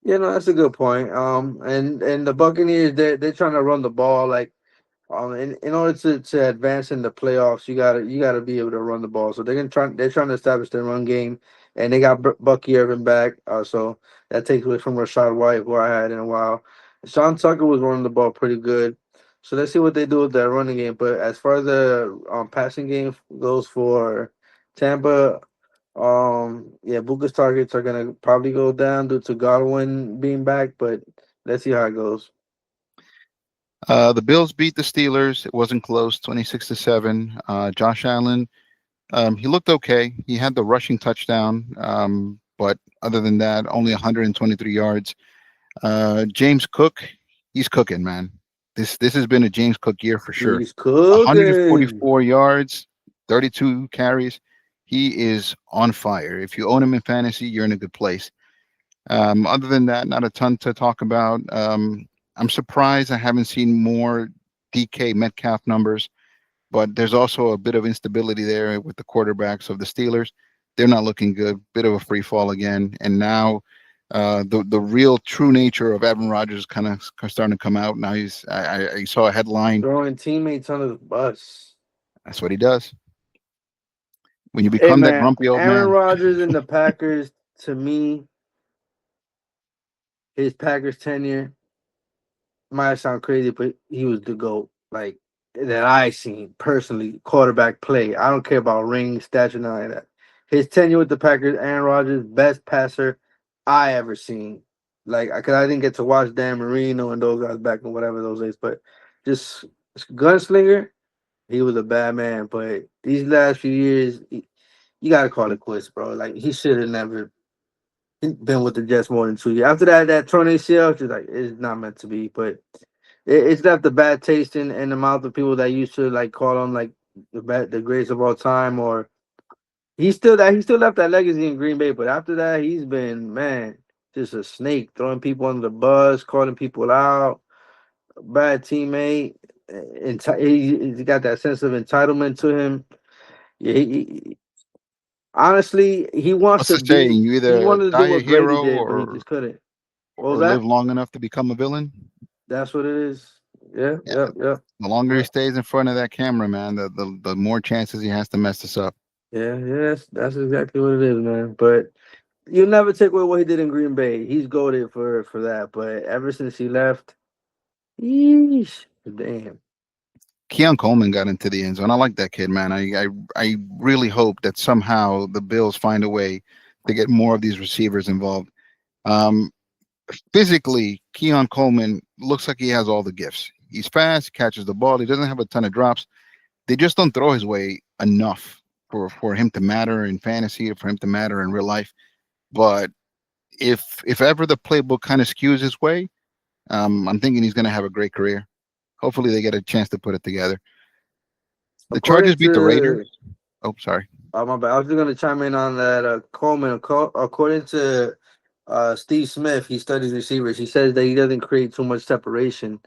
Yeah, no, that's a good point. And the Buccaneers, they're trying to run the ball like in order to advance in the playoffs, you gotta be able to run the ball. So they're trying to establish their run game, and they got Bucky Irvin back. So that takes away from Rashad White, who I had in a while. Sean Tucker was running the ball pretty good. So let's see what they do with that running game. But as far as the passing game goes for Tampa, yeah, Buka's targets are gonna probably go down due to Godwin being back. But let's see how it goes. The Bills beat the Steelers. It wasn't close, 26-7. Josh Allen, he looked okay. He had the rushing touchdown, but other than that, only 123 yards. James Cook, he's cooking, man. This has been a James Cook year for sure. He's cooking. 144 yards, 32 carries. He is on fire. If you own him in fantasy, you're in a good place. Other than that, not a ton to talk about. I'm surprised I haven't seen more DK Metcalf numbers, but there's also a bit of instability there with the quarterbacks of the Steelers. They're not looking good. Bit of a free fall again, and now the real true nature of Aaron Rodgers is kind of starting to come out. Now I saw a headline. Throwing teammates under the bus. That's what he does. When you Hey become that man, grumpy old Aaron man, Rodgers and the Packers, to me, his Packers tenure might sound crazy, but he was the GOAT. Like that I seen personally, quarterback play. I don't care about ring, stature, none of that. His tenure with the Packers, Aaron Rodgers, best passer I ever seen. Like, cause I didn't get to watch Dan Marino and those guys back in whatever those days, but just gunslinger, he was a bad man. But these last few years, you gotta call it quits, bro. Like he should have never been with the Jets more than 2 years. After that torn ACL, just like it's not meant to be. But it's left a bad taste in the mouth of people that used to like call him like the greatest of all time. Or he still left that legacy in Green Bay. But after that, he's been man just a snake, throwing people under the bus, calling people out, bad teammate. He's got that sense of entitlement to him. Yeah, honestly, he wants what's to the saying? be. You He either wanted to do die a what Brady hero did, but he just couldn't. What was or live that? long enough to become a villain. That's what it is. Yeah, Yeah, yeah, yeah. the longer he Yeah, stays in front of that camera, man, the more chances he has to mess this up. yeah. That's exactly what it is, man. But you'll never take away what he did in Green Bay. He's goaded for that. But ever since he left, yeesh, damn. Keon Coleman got into the end zone. I like that kid, man. I really hope that somehow the Bills find a way to get more of these receivers involved. Um, Physically, Keon Coleman looks like he has all the gifts. He's fast, catches the ball. He doesn't have a ton of drops. They just don't throw his way enough for him to matter in fantasy or for him to matter in real life. But if ever the playbook kind of skews his way, I'm thinking he's going to have a great career. Hopefully, they get a chance to put it together. The Chargers According beat the Raiders. to Oh, sorry. my bad. I was just gonna chime in on that Coleman. According to Steve Smith, he studies receivers. He says that he doesn't create too much separation.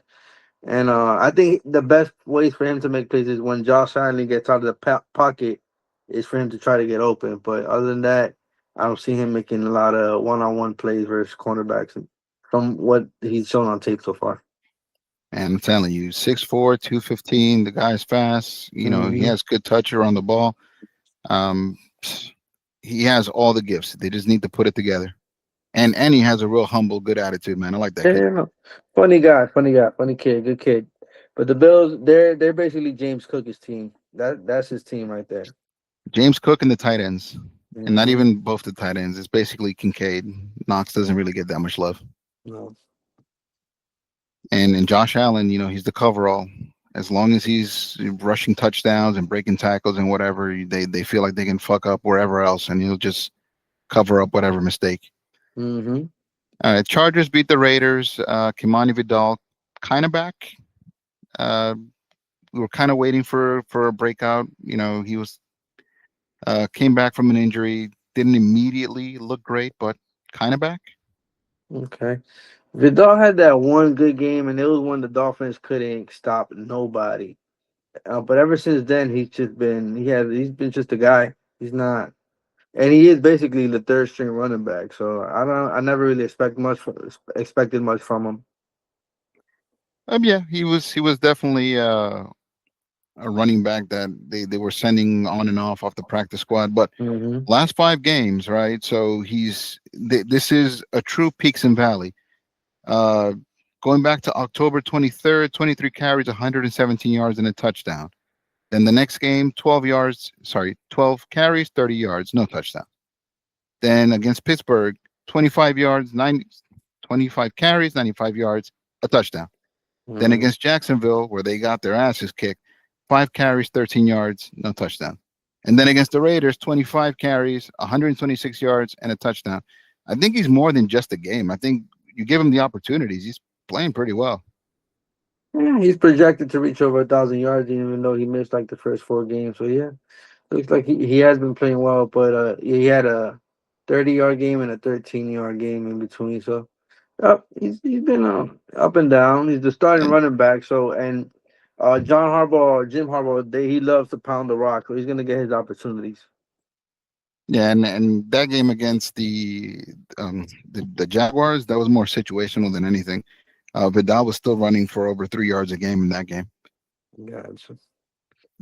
And I think the best ways for him to make plays is when Josh Allen gets out of the pocket, is for him to try to get open. But other than that, I don't see him making a lot of one-on-one plays versus cornerbacks from what he's shown on tape so far. And I'm telling you, 6'4", 215. The guy's fast. You know, he Hmm. has good touch around the ball. Um, he has all the gifts. They just need to put it together. And he has a real humble, good attitude, man. I like that kid. Yeah, funny guy, funny kid, good kid. But the Bills, they're basically James Cook's team. That's his team right there. James Cook and the tight ends, and not Hmm. even both the tight ends. It's basically Kincaid. Knox doesn't really get that much love. No. And Josh Allen, you know, he's the coverall. As long as he's rushing touchdowns and breaking tackles and whatever, they feel like they can fuck up wherever else, and he'll just cover up whatever mistake. Hmm. All right, Chargers beat the Raiders. Kimani Vidal kind of back. Uh, we were kind of waiting for a breakout. You know, he was came back from an injury, didn't immediately look great, but kind of back. Okay. Vidal had that one good game, and it was when the Dolphins couldn't stop nobody. But ever since then, he's been just a guy. He's not, and he is basically the third string running back. So I never really expected much from him. Yeah, he was definitely a running back that they were sending on and off the practice squad. But Hmm. last 5 games, right? So this is a true peaks and valley. Uh, Going back to October 23rd, 23 carries, 117 yards, and a touchdown. Then the next game, 12 carries, 30 yards, no touchdown. Then against Pittsburgh, 25 yards, 25 carries, 95 yards, a touchdown. Then Mhm. against Jacksonville, where they got their asses kicked, 5 carries, 13 yards, no touchdown. And then against the Raiders, 25 carries, 126 yards, and a touchdown. I think he's more than just a game. I think you give him the opportunities. He's playing pretty well. Yeah, he's projected to reach over 1,000 yards, even though he missed like the first 4 games. So yeah, looks like he has been playing well. But he had a 30-yard game and a 13-yard game in between. So he's been up and down. He's the starting And running back. So and Jim Harbaugh, he loves to pound the rock. So he's gonna get his opportunities. yeah, and that game against the Jaguars, that was more situational than anything. Vidal was still running for over 3 yards a game in that game. Gotcha.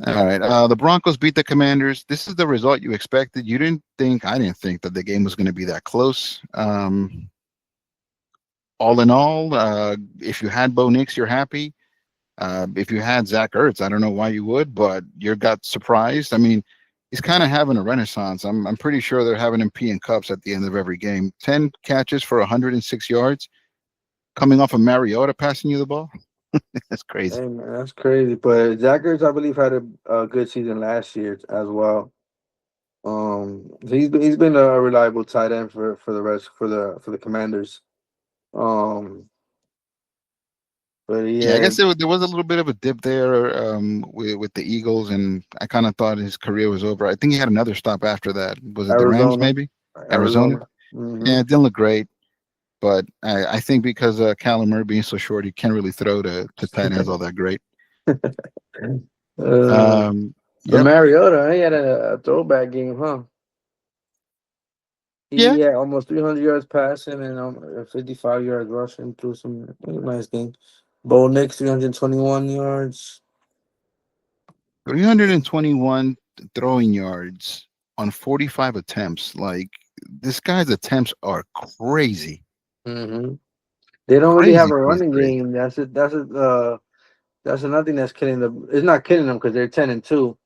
All right. The Broncos beat the Commanders. This is the result you expected. I didn't think that the game was going to be that close. All in all, if you had Bo Nix, you're happy. If you had Zach Ertz, I don't know why you would, but you got surprised. I mean, he's kind of having a renaissance. I'm pretty sure they're having him pee in cups at the end of every game. 10 catches for 106 yards, coming off of Mariota passing you the ball. That's crazy. Hey man, that's crazy. But Zach Ertz, I believe, had a good season last year as well. He's been a reliable tight end for the rest for the Commanders. Um, but Yeah, I yeah, guess there was a little bit of a dip there with the Eagles, and I kind of thought his career was over. I think he had another stop after that. Was it the Rams, Arizona, maybe? Arizona? Arizona. Hmm. Yeah, it didn't look great, but I think because Kyler Murray being so short, he can't really throw to tight ends all that great. uh, but Yep. Mariota, he had a throwback game, huh? Yeah. He had almost 300 yards passing and 55 yards rushing through some nice game. Bo Nix 321 yards. 321 throwing yards on 45 attempts. Like, this guy's attempts are crazy. Hmm. They don't really have Crazy, a crazy, running crazy. game. That's another thing that's killing them. It's not killing them because they're 10-2,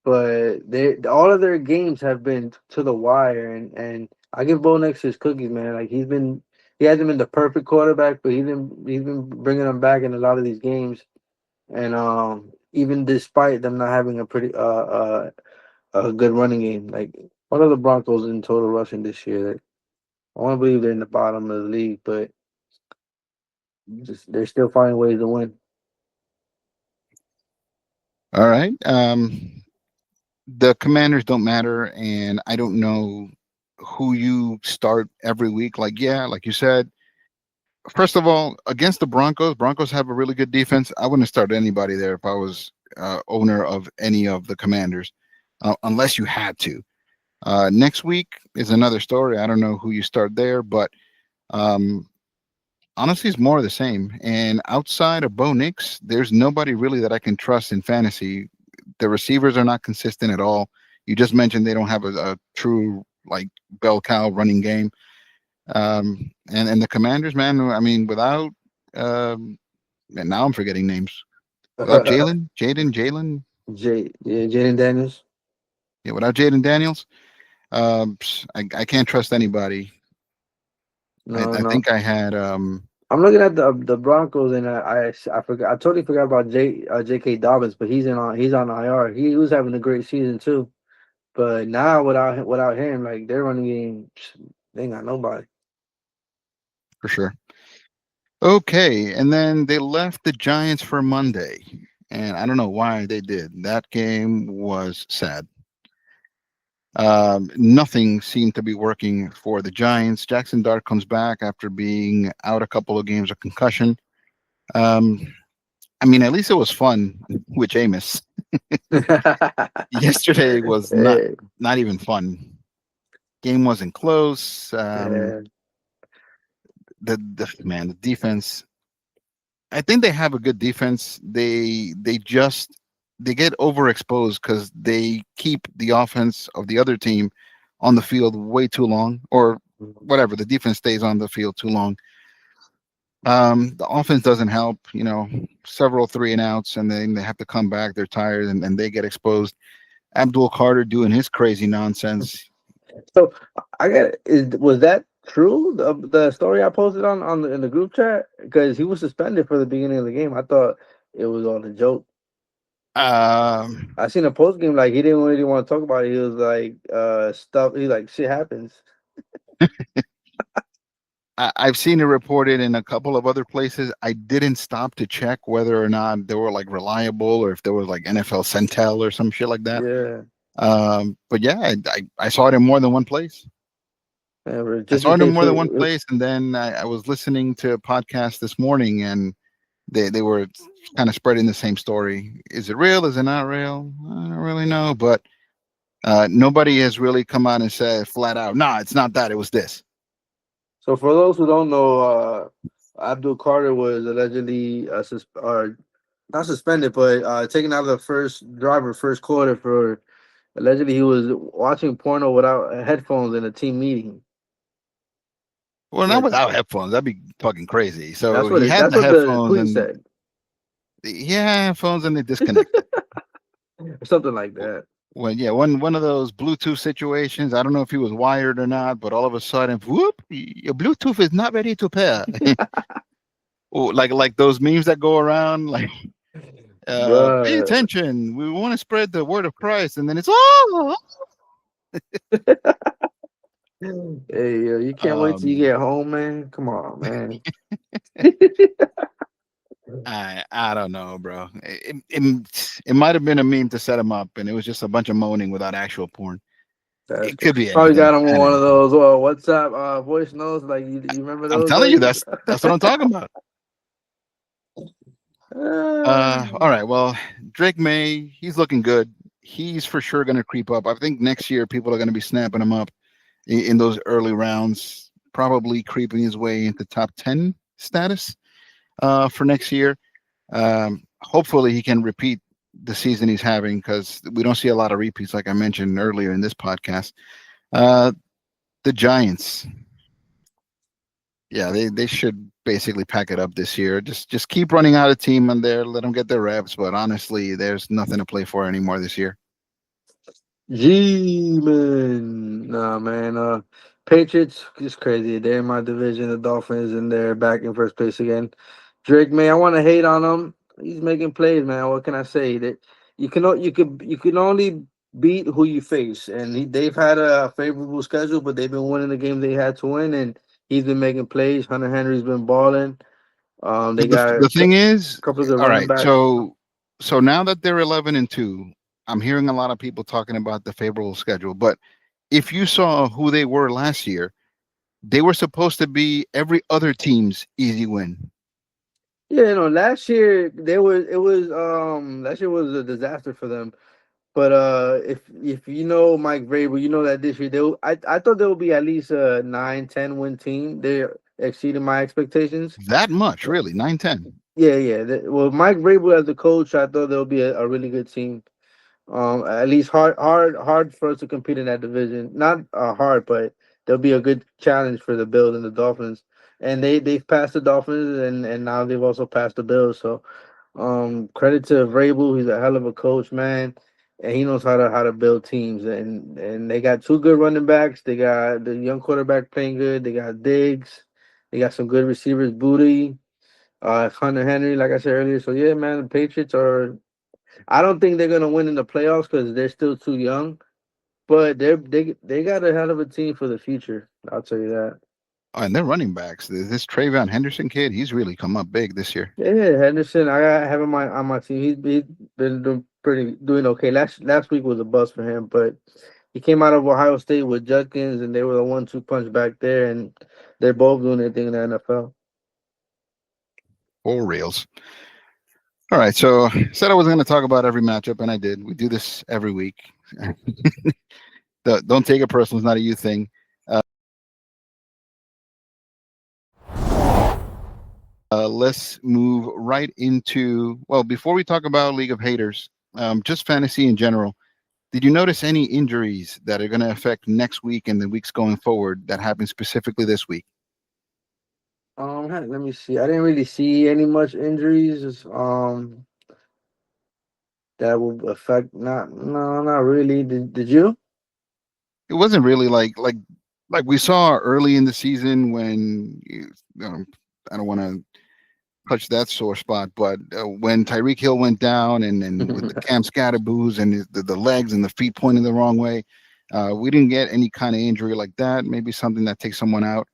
but they all of their games have been to the wire. And I give Bo Nix his cookies, man. Like he hasn't been the perfect quarterback, but he's been bringing them back in a lot of these games. And even despite them not having a good running game, like what are the Broncos in total rushing this year? I want to believe they're in the bottom of the league, but just they're still finding ways to win. All right. The Commanders don't matter, and I don't know who you start every week. Like, yeah, like you said, first of all, against the Broncos have a really good defense. I wouldn't start anybody there if I was owner of any of the Commanders, unless you had to. Next week is another story. I don't know who you start there, but um, honestly, it's more of the same. And outside of Bo Nix, there's nobody really that I can trust in fantasy. The receivers are not consistent at all. You just mentioned they don't have a true like bell cow running game. And the Commanders, man. I mean, without and now I'm forgetting names. Without Jalen, Yeah, Jaden Daniels. yeah, without Jaden Daniels, I can't trust anybody. No, I no. think I had I'm looking at the Broncos, and I forgot. I totally forgot about J.K. Dobbins, but he's on IR. He was having a great season too, but now without him, like their running game, they ain't got nobody. for sure. Okay, and then they left the Giants for Monday, and I don't know why they did. That game was sad. Nothing seemed to be working for the Giants. Jackson Dart comes back after being out a couple of games of concussion. Um, I mean, at least it was fun with Jameis. Yesterday was Yeah, not even fun. Game wasn't close. yeah. The defense. I think they have a good defense. They get overexposed because they keep the offense of the other team on the field way too long, or whatever. The defense stays on the field too long. The offense doesn't help. Several 3-and-outs, and then they have to come back. They're tired, and they get exposed. Abdul Carter doing his crazy nonsense. So I got was that true? The story I posted in the group chat, because he was suspended for the beginning of the game. I thought it was all a joke. Um, I seen a post game like he didn't really want to talk about it. He was like, stuff. He like shit happens. I've seen it reported in a couple of other places. I didn't stop to check whether or not they were like reliable or if there was like NFL Centel or some shit like that. Yeah, But yeah, I saw it in more than one place. I just saw in it in case more than one we. place, and then I was listening to a podcast this morning, and they were kind of spreading the same story. Is it real? Is it not real? I don't really know, but nobody has really come out and said flat out, "Nah, it's not that. It was this." So for those who don't know, Abdul Carter was allegedly or not suspended, but taken out of the first quarter for allegedly he was watching porno without headphones in a team meeting. Well, not Yeah, without headphones. That'd be fucking crazy. So that's what he it. had That's the what the headphones, tweet and said, he had headphones, and they disconnected. or something like that. Well, yeah, one of those Bluetooth situations. I don't know if he was wired or not, but all of a sudden, whoop, your Bluetooth is not ready to pair. Oh, like those memes that go around, like pay Bruh. attention. We want to spread the word of Christ, and then it's oh. Hey, yo, you can't wait till you Um, get home, man. Come on, man. I don't know, bro. It might have been a meme to set him up, and it was just a bunch of moaning without actual porn. That's It good. could be Probably anything. got him on I one know. of those WhatsApp voice notes. Like you remember I'm those telling you, days? that's what I'm talking about. All right. Well, Drake May, he's looking good. He's for sure going to creep up. I think next year people are going to be snapping him up in those early rounds, probably creeping his way into top 10 status for next year. Hopefully, he can repeat the season he's having because we don't see a lot of repeats, like I mentioned earlier in this podcast. Uh, the Giants, yeah, they should basically pack it up this year. Just keep running out a team on there, let them get their reps. But honestly, there's nothing to play for anymore this year. G-man. Nah, man. Patriots, just crazy. They're in my division. The Dolphins, and they're back in first place again. Drake, man, I want to hate on him. He's making plays, man. What can I say? That you can only beat who you face, and they've had a favorable schedule, but they've been winning the game they had to win, and he's been making plays. Hunter Henry's been balling. They But the got the thing is, couple of good all running right, backs. so now that they're 11-2, I'm hearing a lot of people talking about the favorable schedule. But if you saw who they were last year, they were supposed to be every other team's easy win. Yeah, no, last year last year was a disaster for them. But if you know Mike Vrabel, you know that this year I thought there would be at least a 9-10 win team. They exceeded my expectations. That much, really, 9-10. Yeah, yeah. Well, Mike Vrabel as the coach, I thought there would be a really good team. At least hard for us to compete in that division. Not hard, but there'll be a good challenge for the Bills and the Dolphins. And they've passed the Dolphins, and now they've also passed the Bills. So, credit to Vrabel. He's a hell of a coach, man, and he knows how to build teams. And they got two good running backs. They got the young quarterback playing good. They got Diggs. They got some good receivers, Booty, Hunter Henry, like I said earlier. So yeah, man, the Patriots are. I don't think they're gonna win in the playoffs because they're still too young. But they got a hell of a team for the future. I'll tell you that. Oh, and they're running backs. This Travion Henderson kid, he's really come up big this year. Yeah, Henderson. I got have him on my team. He's been doing okay. Last week was a bust for him, but he came out of Ohio State with Judkins, and they were the 1-2 punch back there, and they're both doing their thing in the NFL. For reals. All right, so said I was going to talk about every matchup, and I did. We do this every week. Don't take it personal; it's not a you thing. Let's move right into, well, before we talk about League of Haters, just fantasy in general. Did you notice any injuries that are going to affect next week and the weeks going forward that happened specifically this week? Let me see. I didn't really see any much injuries. That would affect. Not no, not really. Did you? It wasn't really like we saw early in the season when I don't want to touch that sore spot, but when Tyreek Hill went down and with the Cam Scatterboos and the legs and the feet pointing the wrong way, we didn't get any kind of injury like that. Maybe something that takes someone out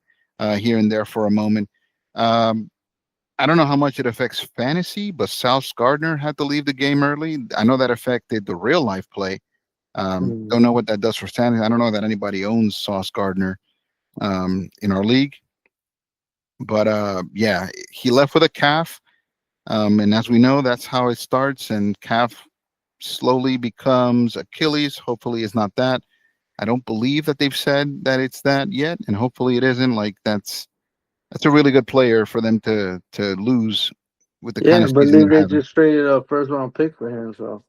here and there for a moment. Um, I don't know how much it affects fantasy, but Sauce Gardner had to leave the game early. I know that affected the real life play. Don't know what that does for fantasy. I don't know that anybody owns Sauce Gardner in our league, but yeah, he left with a calf. And as we know, that's how it starts. And calf slowly becomes Achilles. Hopefully, it's not that. I don't believe that they've said that it's that yet, and hopefully, it isn't. Like that's a really good player for them to lose with the kind Yeah, of I season believe they're they having. just traded a first round pick for him. So,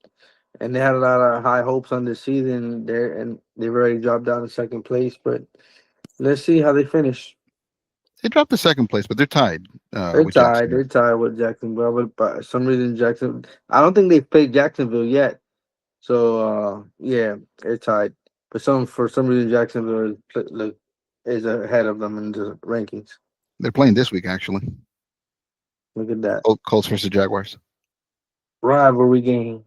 and they had a lot of high hopes on this season there, and they've already dropped down to second place. But let's see how they finish. They dropped the second place, but they're tied They're with tied. Jacksonville. They're tied with Jacksonville, but by some reason Jackson. I don't think they've played Jacksonville yet. So yeah, they're tied. But for some reason Jacksonville is ahead of them in the rankings. They're playing this week, actually. Look at that Colts versus Jaguars. rivalry game.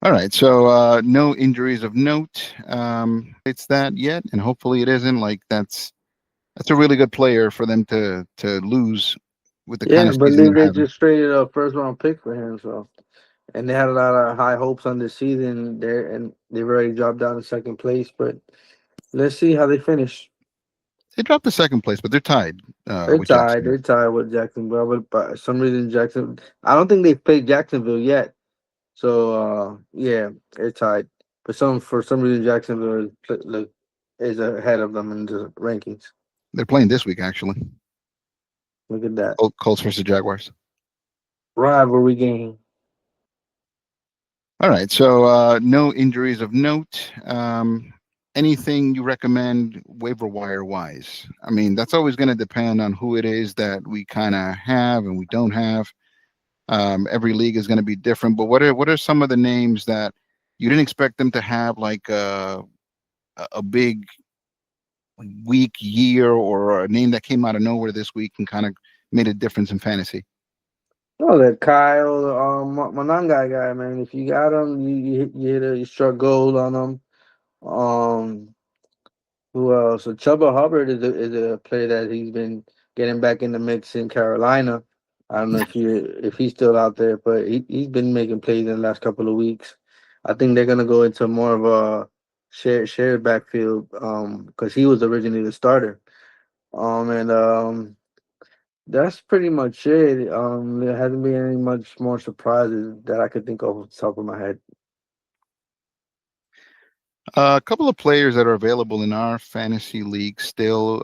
All right, so no injuries of note. It's that yet, and hopefully it isn't. Like that's a really good player for them to lose with the kind Yeah, I of season believe they're they having. just traded a first round pick for him. So, and they had a lot of high hopes on this season there, and they've already dropped down to second place. But let's see how they finish. They dropped the second place, but they're tied They're with tied. Jacksonville. They're tied with Jacksonville, but by some reason Jackson. I don't think they've played Jacksonville yet. So yeah, they're tied. But for some reason Jacksonville is ahead of them in the rankings. They're playing this week, actually. Look at that Colts versus Jaguars. rivalry game. All right, so no injuries of note. Anything you recommend waiver wire wise? I mean, that's always going to depend on who it is that we kind of have and we don't have. Every league is going to be different, but what are some of the names that you didn't expect them to have, like a big week, year, or a name that came out of nowhere this week and kind of made a difference in fantasy? Oh, that Kyle Monangai guy, man. If you got him, you struck gold on him. Um, who else? So Chuba Hubbard is a player that he's been getting back in the mix in Carolina. I don't know if he's still out there, but he's been making plays in the last couple of weeks. I think they're gonna go into more of a shared backfield because he was originally the starter. And that's pretty much it. There hasn't been any much more surprises that I could think of off the top of my head. A couple of players that are available in our fantasy league still.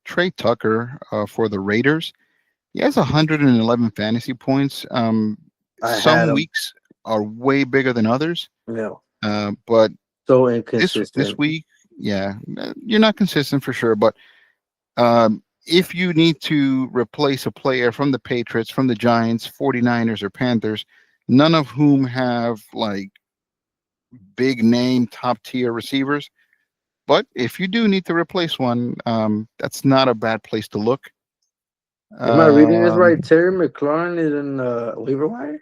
Trey Tucker for the Raiders. He has 111 fantasy points. I had Some him, weeks are way bigger than others, you know, but so this inconsistent. week, yeah, you're not consistent for sure. But if you need to replace a player from the Patriots, from the Giants, 49ers, or Panthers, none of whom have like big name, top tier receivers. But if you do need to replace one, that's not a bad place to look. Am I reading this Um, right? Terry McLaurin is in waiver wire.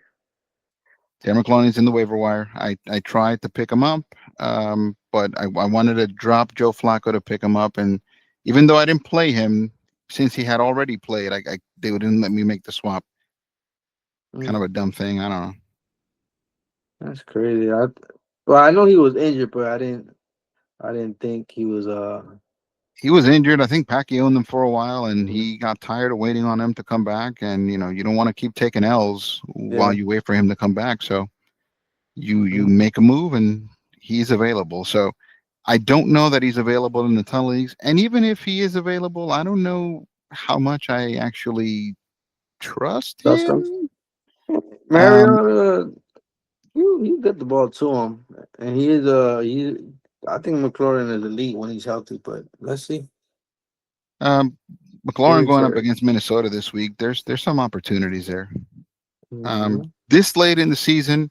Darren McClellan's in the waiver wire. I tried to pick him up, but I wanted to drop Joe Flacco to pick him up, and even though I didn't play him since he had already played, they didn't let me make the swap. Kind of Mm, a dumb thing. I don't know. that's crazy. Well, I know he was injured, but I didn't think he was. He was injured. I think Packy owned him for a while, and Mm, he got tired of waiting on him to come back. And you don't want to keep taking L's while yeah. you wait for him to come back. So you Mm. make a move, and he's available. So I don't know that he's available in the ton leagues. And even if he is available, I don't know how much I actually trust Custom. him. Um, Mariota, you get the ball to him, and I think McLaurin is elite when he's healthy. But let's see. um, McLaurin going up against Minnesota this week. There's some opportunities there. This late in the season,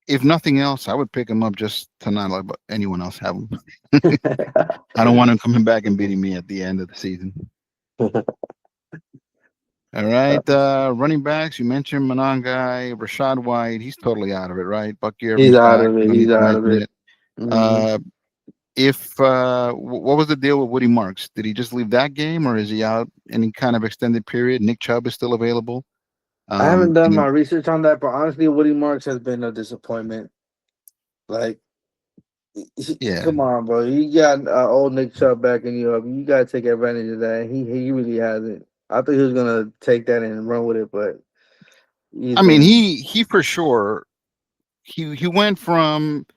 if nothing else, I would pick him up just to not let anyone else have him. I don't want him coming back and beating me at the end of the season. All right, running backs. You mentioned Monangai, Rashad White. He's totally out of it, right? Bucky Irving's back. He's out of it. What was the deal with Woody Marks? Did he just leave that game, or is he out any kind of extended period? Nick Chubb is still available. I haven't done my research on that, but honestly, Woody Marks has been a disappointment. Like, come on, bro. You got old Nick Chubb back in you. You got to take advantage of that. He really hasn't. I thought he was gonna take that and run with it, but he for sure. He went from.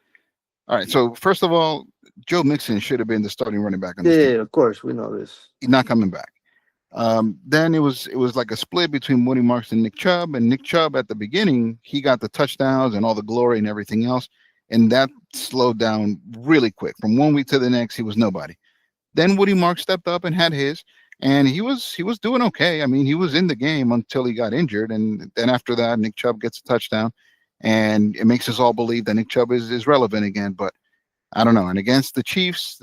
All right, so first of all, Joe Mixon should have been the starting running back on this team. Yeah, of course, we know this. He's not coming back. Then it was like a split between Woody Marks and Nick Chubb. And Nick Chubb at the beginning, he got the touchdowns and all the glory and everything else. And that slowed down really quick. From 1 week to the next, he was nobody. Then Woody Marks stepped up and had his, and he was doing okay. I mean, he was in the game until he got injured. And then after that, Nick Chubb gets a touchdown. And it makes us all believe that Nick Chubb is relevant again. But I don't know. And against the Chiefs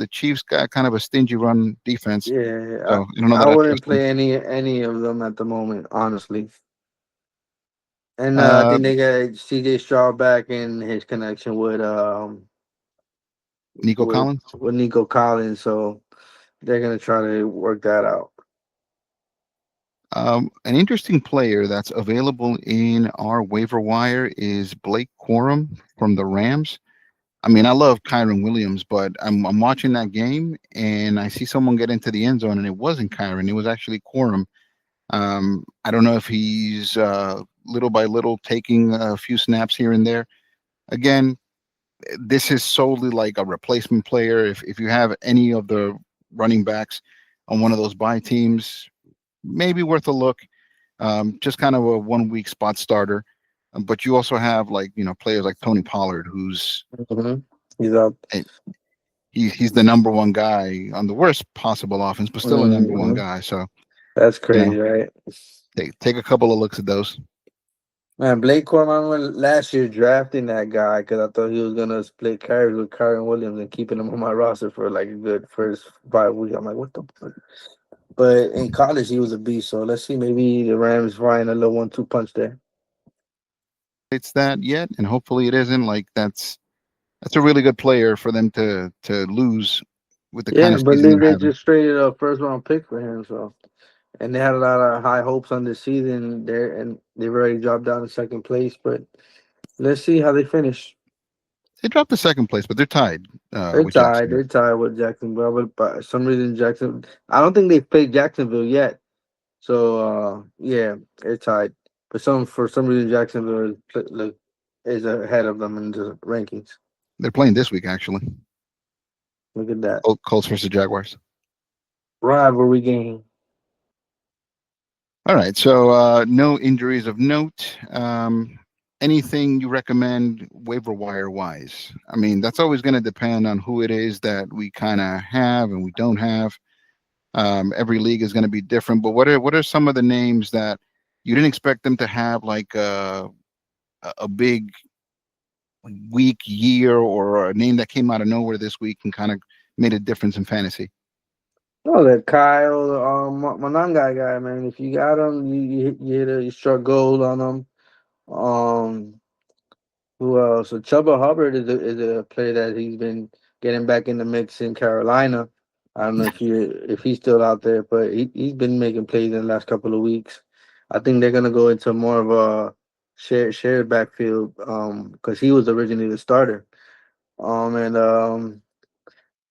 got kind of a stingy run defense. Yeah, so I wouldn't play any of them at the moment, honestly. And I think they got CJ Stroud back in his connection with Nico Collins. With Nico Collins, so they're gonna try to work that out. An interesting player that's available in our waiver wire is Blake Corum from the Rams. I mean, I love Kyron Williams, but I'm watching that game and I see someone get into the end zone, and it wasn't Kyron; it was actually Corum. I don't know if he's little by little taking a few snaps here and there. Again, this is solely like a replacement player. If you have any of the running backs on one of those bye teams, maybe worth a look. Just kind of a 1 week spot starter. But you also have players like Tony Pollard, who's he's up. He's the number one guy on the worst possible offense, but still a number one guy. So that's crazy, right? Take a couple of looks at those. Man, Blake Corum, last year drafting that guy because I thought he was gonna split carries with Kyron Williams and keeping him on my roster for like a good first 5 weeks. I'm like, what the fuck? But in college, he was a beast. So let's see, maybe the Rams find a little 1-2 punch there. It's that yet, and hopefully it isn't. Like that's a really good player for them to lose with the kind of season they just traded a first round pick for him. So, and they had a lot of high hopes on this season there, and they've already dropped down to second place. But let's see how they finish. They dropped to second place, but they're tied. They're tied with Jacksonville. But for some reason, I don't think they've played Jacksonville yet. So yeah, they're tied. But for some reason, Jacksonville is ahead of them in the rankings. They're playing this week, actually. Look at that. Colts versus Jaguars. Rivalry game. All right, so no injuries of note. Anything you recommend waiver wire wise? I mean, that's always going to depend on who it is that we kind of have and we don't have. Every league is going to be different, but what are some of the names that you didn't expect them to have, like a big week, year, or a name that came out of nowhere this week and kind of made a difference in fantasy? Oh, that Kyle Monangai guy, man. If you got him, you struck gold on him. Who else? So Chuba Hubbard is a player that he's been getting back in the mix in Carolina. I don't know if he's still out there, but he's been making plays in the last couple of weeks. I think they're gonna go into more of a shared backfield because he was originally the starter.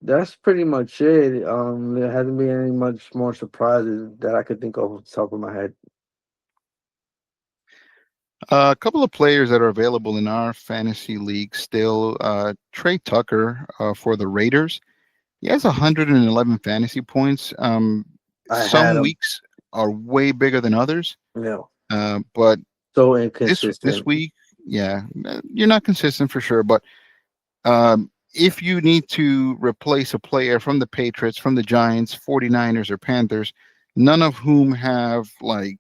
That's pretty much it. There hasn't been any much more surprises that I could think of off the top of my head. A couple of players that are available in our fantasy league still. Trey Tucker for the Raiders. He has 111 fantasy points. Some weeks are way bigger than others. Yeah. But so inconsistent. This week, yeah, you're not consistent for sure. But if you need to replace a player from the Patriots, from the Giants, 49ers, or Panthers, none of whom have like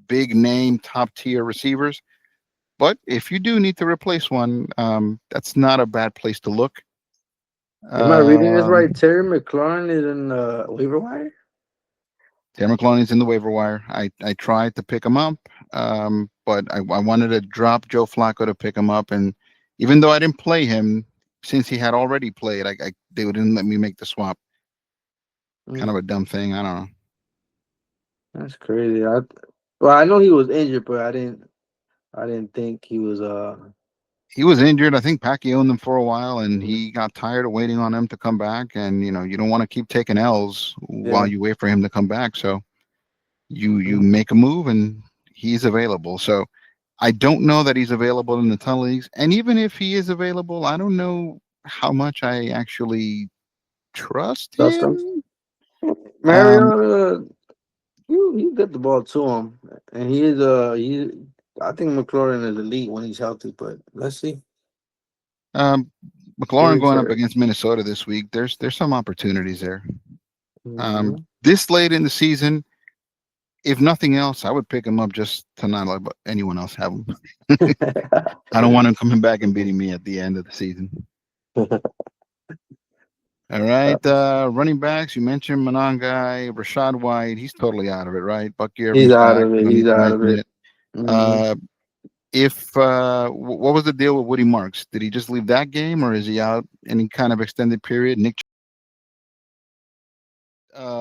big name, top tier receivers. But if you do need to replace one, that's not a bad place to look. Am I reading this Um, right? Terry McLaurin is in waiver wire. Darren McClellan's in the waiver wire. I tried to pick him up, but I wanted to drop Joe Flacco to pick him up, and even though I didn't play him, since he had already played, they didn't let me make the swap. Kind of Mm, a dumb thing. I don't know. that's crazy. Well, I know he was injured, but I didn't think he was. He was injured. I think Packy owned him for a while, and Mhm. he got tired of waiting on him to come back. And you don't want to keep taking L's while Yeah. you wait for him to come back. So you Mm. make a move, and he's available. So I don't know that he's available in the ton leagues. And even if he is available, I don't know how much I actually trust Dustin him. Um, Mariota, you get the ball to him, and he is he. I think McLaurin is elite when he's healthy, but let's see. um, McLaurin Very going up fair. against Minnesota this week. There's some opportunities there. Mm-hmm. This late in the season, if nothing else, I would pick him up just to not let anyone else have him. I don't want him coming back and beating me at the end of the season. All right. Running backs, you mentioned Monangai, Rashad White. He's totally out of it, right? Bucky He's Irvin's out back. of We it. don't He's need to out of mention it. it. Hmm. Uh, if what was the deal with Woody Marks? Did he just leave that game, or is he out any kind of extended period? Nick,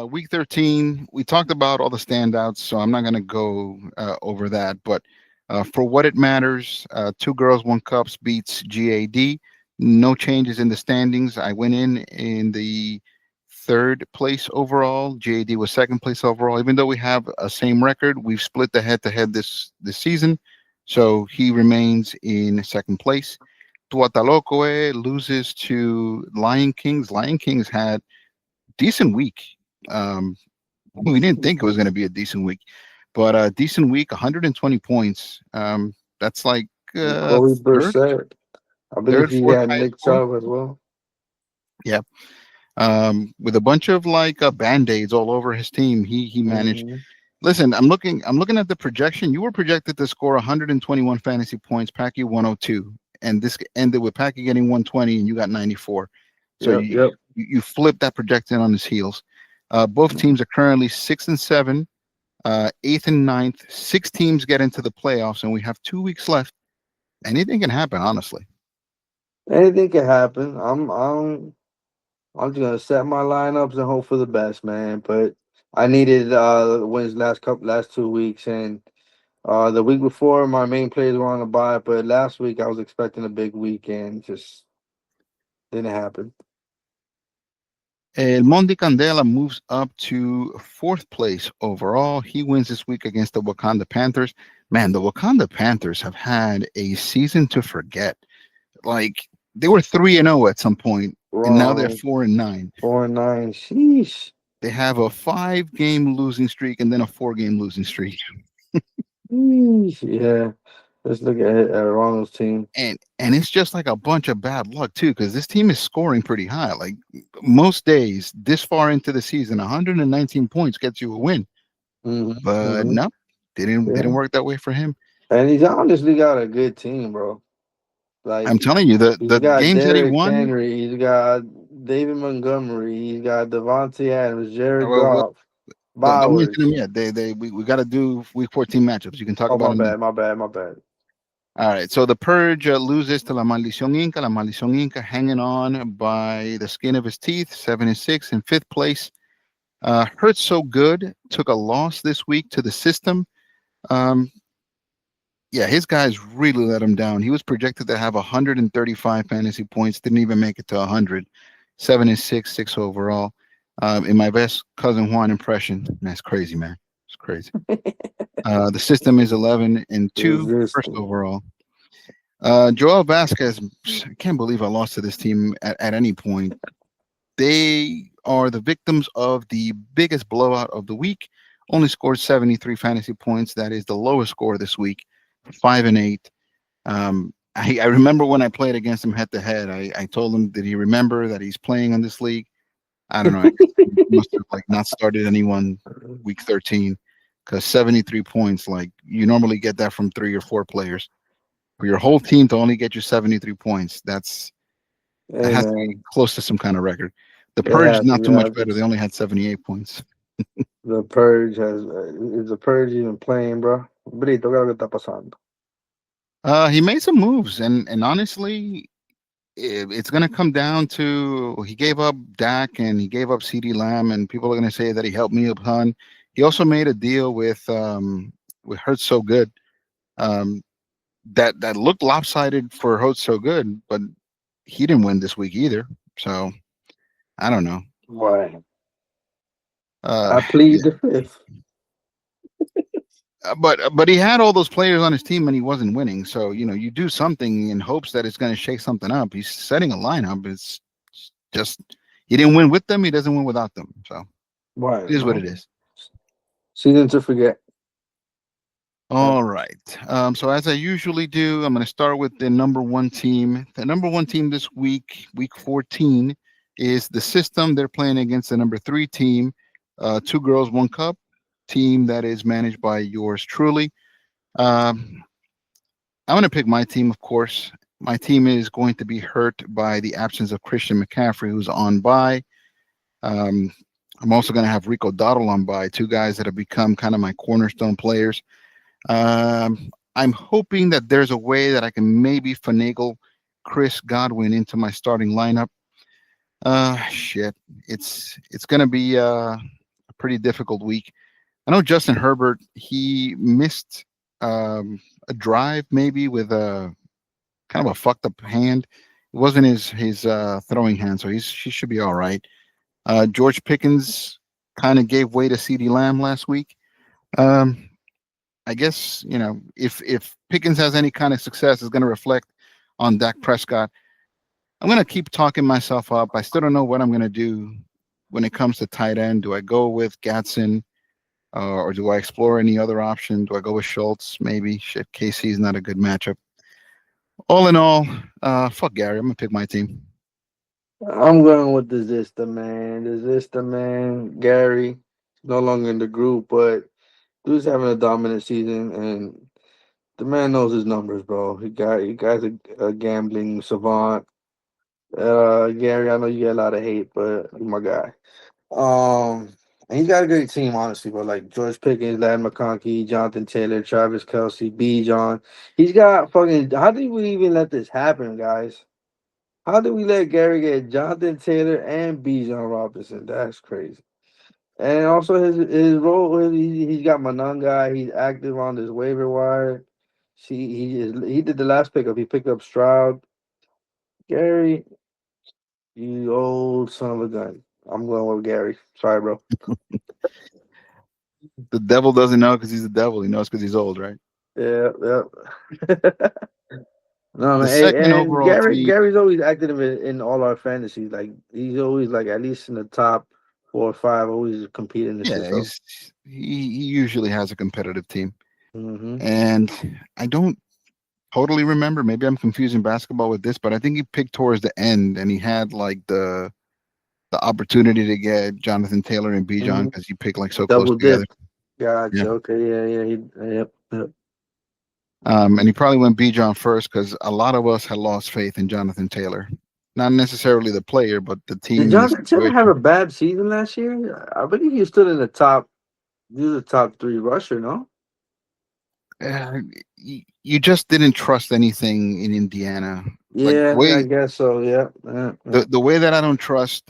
week 13, we talked about all the standouts, so I'm not going to go over that. But for what it matters, two girls, one cups beats GAD. No changes in the standings. I went in the third place overall. GAD was second place overall. Even though we have a same record, we've split the head-to-head this season, so he remains in second place. Tua Ta Loco loses to Lion Kings. Lion Kings had decent week. Um, we didn't think it was going to be a decent week, but a decent week, 120 points. That's like Kobe third, Brissett. I believe he fourth had highest Nick score. Chubb as well. Yeah. With a bunch of like band-aids all over his team, he managed. Hmm. Listen, I'm looking at the projection. You were projected to score 121 fantasy points, Packy 102, and this ended with Packy getting 120 and you got 94. So Yep. Yep. you flipped that projection on his heels. Both teams are currently 6 and 7, eighth and ninth. Six teams get into the playoffs, and we have 2 weeks left. Anything can happen, honestly. Anything can happen. I'm just gonna set my lineups and hope for the best, man. But I needed wins last 2 weeks, and the week before my main players were on a bye, but last week I was expecting a big weekend, just didn't happen. El Mondi Candela moves up to fourth place overall. He wins this week against the Wakanda Panthers. Man, the Wakanda Panthers have had a season to forget. Like they were 3-0 at some point, and now they're Wrong. 4-9. 4-9. Sheesh. They have a 5-game losing streak and then a 4-game losing streak. Sheesh. Yeah. Let's look at Ronald's team. And it's just like a bunch of bad luck too, because this team is scoring pretty high. Like most days, this far into the season, 119 points gets you a win. Hmm. But Hmm. no, didn't Yeah. work that way for him. And he's honestly got a good team, bro. I'm Like telling you, the he's got games that he Derrick won. Henry, he's got David Montgomery, he's got Devontae Adams, Jared Well, Goff, don't mention them Bowers. yet. We got to do week 14 matchups. You can talk Oh, about my them then. bad, my bad, my bad. All right. So the Purge loses to La Maldición Inca. La Maldición Inca hanging on by the skin of his teeth, 7-6 in fifth place. Hurts so good took a loss this week to the system. Um, yeah, his guys really let him down. He was projected to have 135 fantasy points, didn't even make it to 100. 7-6, six overall. In my best cousin Juan impression, that's crazy, man. It's crazy. The system is 11-2, first Resistant. overall. Joel Vasquez, I can't believe I lost to this team at any point. They are the victims of the biggest blowout of the week. Only scored 73 fantasy points. That is the lowest score this week, 5-8. I remember when I played against him head to head. I told him, did he remember that he's playing in this league? I don't know. I guess he must have like not started anyone week 13 because 73 points. Like you normally get that from 3 or 4 players. For your whole team to only get you 73 points, that Hey has to be man, close to some kind of record. The it Purge is not happens. too It much better. They happens. only had 78 points. The purge has is the purge even playing, bro? Brito, ¿qué es lo que está pasando? He made some moves, and honestly, it's going to come down to he gave up Dak and he gave up CD Lamb, and people are going to say that he helped me a ton. He also made a deal with Hurts So Good um, that looked lopsided for Hurts So Good, but he didn't win this week either. So I don't know. Boy, Uh, I plead the fifth. but he had all those players on his team and he wasn't winning. So you do something in hopes that it's going to shake something up. He's setting a lineup. It's just he didn't win with them. He doesn't win without them. So Boy, it is what no. it is. Season to forget. All right. So as I usually do, I'm going to start with the number one team. The number one team this week, week 14, is the system. They're playing against the number 3 team, Two Girls, One Cup team that is managed by yours truly. Um, I'm going to pick my team, of course. My team is going to be hurt by the absence of Christian McCaffrey, who's on bye. Um, I'm also going to have Rico Dottle on bye, 2 guys that have become kind of my cornerstone players. I'm hoping that there's a way that I can maybe finagle Chris Godwin into my starting lineup. Shit, it's going to be a pretty difficult week. I know Justin Herbert, he missed a drive maybe with a kind of a fucked up hand. It wasn't his throwing hand, so he should be all right. George Pickens kind of gave way to CeeDee Lamb last week. Um, I guess if Pickens has any kind of success, it's going to reflect on Dak Prescott. I'm going to keep talking myself up. I still don't know what I'm going to do when it comes to tight end. Do I go with Gatson or do I explore any other option? Do I go with Schultz? Maybe. Shit, KC is not a good matchup. All in all, fuck Gary. I'm gonna pick my team. I'm going with the Zista man. The Zista man, Gary, no longer in the group, but dude's having a dominant season, and the man knows his numbers, bro. He guy's a gambling savant. Gary, I know you get a lot of hate, but you're my guy. And he's got a great team, honestly, but like George Pickens, Lad McConkey, Jonathan Taylor, Travis Kelsey, B. John. He's got fucking. How did we even let this happen, guys? How did we let Gary get Jonathan Taylor and B. John Robinson? That's crazy. And also his role, he's got Mananga. He's active on this waiver wire. He did the last pickup. He picked up Stroud. Gary, you old son of a gun. I'm going with Gary. Sorry, bro. The devil doesn't know because he's the devil. He knows because he's old, right? Yeah, yeah. No The man, hey, second and overall team, Gary's always active in all our fantasies. Like he's always like at least in the top 4 or 5, always competing and shit. yeah, So, he usually has a competitive team, hmm and I don't totally remember. Maybe I'm confusing basketball with this, but I think he picked towards the end, and he had like the opportunity to get Jonathan Taylor and Bijan hmm because he picked like so close double together. dip. Gotcha. Yeah. Okay. Yeah. Yeah. Yep. Yep. And he probably went Bijan first because a lot of us had lost faith in Jonathan Taylor. Not necessarily the player, but the Did team and the Jonathan Taylor have situation. a bad season last year? I believe he stood in the top. He was a top 3 rusher. No. Uh, you just didn't trust anything in Indiana. Like Yeah, I guess so. Yeah. Yeah. Yeah. the way that I don't trust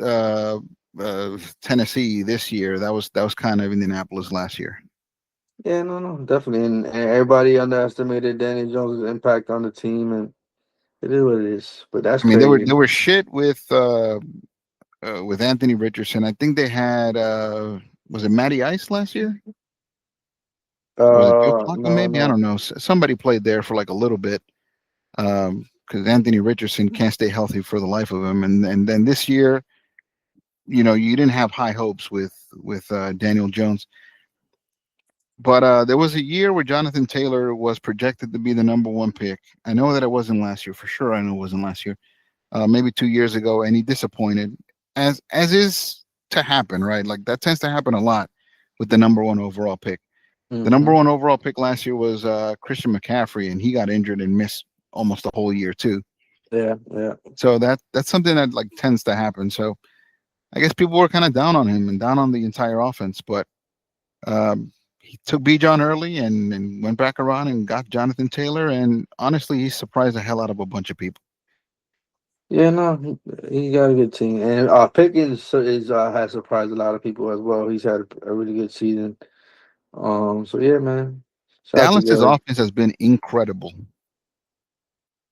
Tennessee this year, that was kind of Indianapolis last year. Yeah, no, no, definitely. And everybody underestimated Danny Jones' impact on the team, and it is what it is. But that's I mean, they were crazy. they were shit with Anthony Richardson. I think they had was it Matty Ice last year? Or was it Joe Flacco? No, Maybe I no. don't know. Somebody played there for like a little bit because Anthony Richardson can't stay healthy for the life of him. And then this year, you didn't have high hopes with Daniel Jones. But there was a year where Jonathan Taylor was projected to be the number one pick. I know that it wasn't last year for sure. I know it wasn't last year. Maybe 2 years ago, and he disappointed, as is to happen, right? Like that tends to happen a lot with the number one overall pick. The number Mm-hmm. one overall pick last year was Christian McCaffrey, and he got injured and missed almost a whole year too. Yeah, yeah. So that's something that like tends to happen. So I guess people were kind of down on him and down on the entire offense, but he took B. John early and went back around and got Jonathan Taylor, and honestly, he surprised the hell out of a bunch of people. Yeah, no, he got a good team, and Pickens is has surprised a lot of people as well. He's had a really good season. So yeah, man, shout out to Dallas's Gary. offense has been incredible.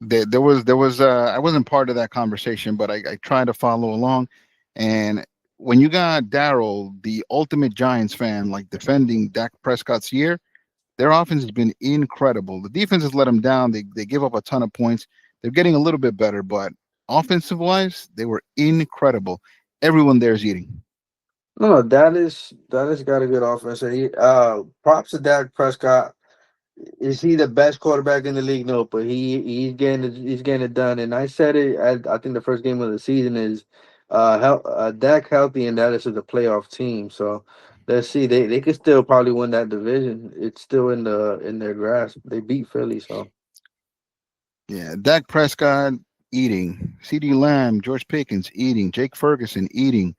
There was I wasn't part of that conversation, but I tried to follow along. And when you got Daryl, the ultimate Giants fan, like defending Dak Prescott's year, their offense has been incredible. The defense has let them down. They give up a ton of points. They're getting a little bit better, but offensive wise, they were incredible. Everyone there is eating. No, no, Dallas got a good offense. And props to Dak Prescott. Is he the best quarterback in the league? No, but he's getting it done. And I said it. I think the first game of the season is Dak healthy, and Dallas is a playoff team. So let's see. They could still probably win that division. It's still in their grasp. They beat Philly, so Yeah, Dak Prescott eating, C.D. Lamb, George Pickens eating, Jake Ferguson eating.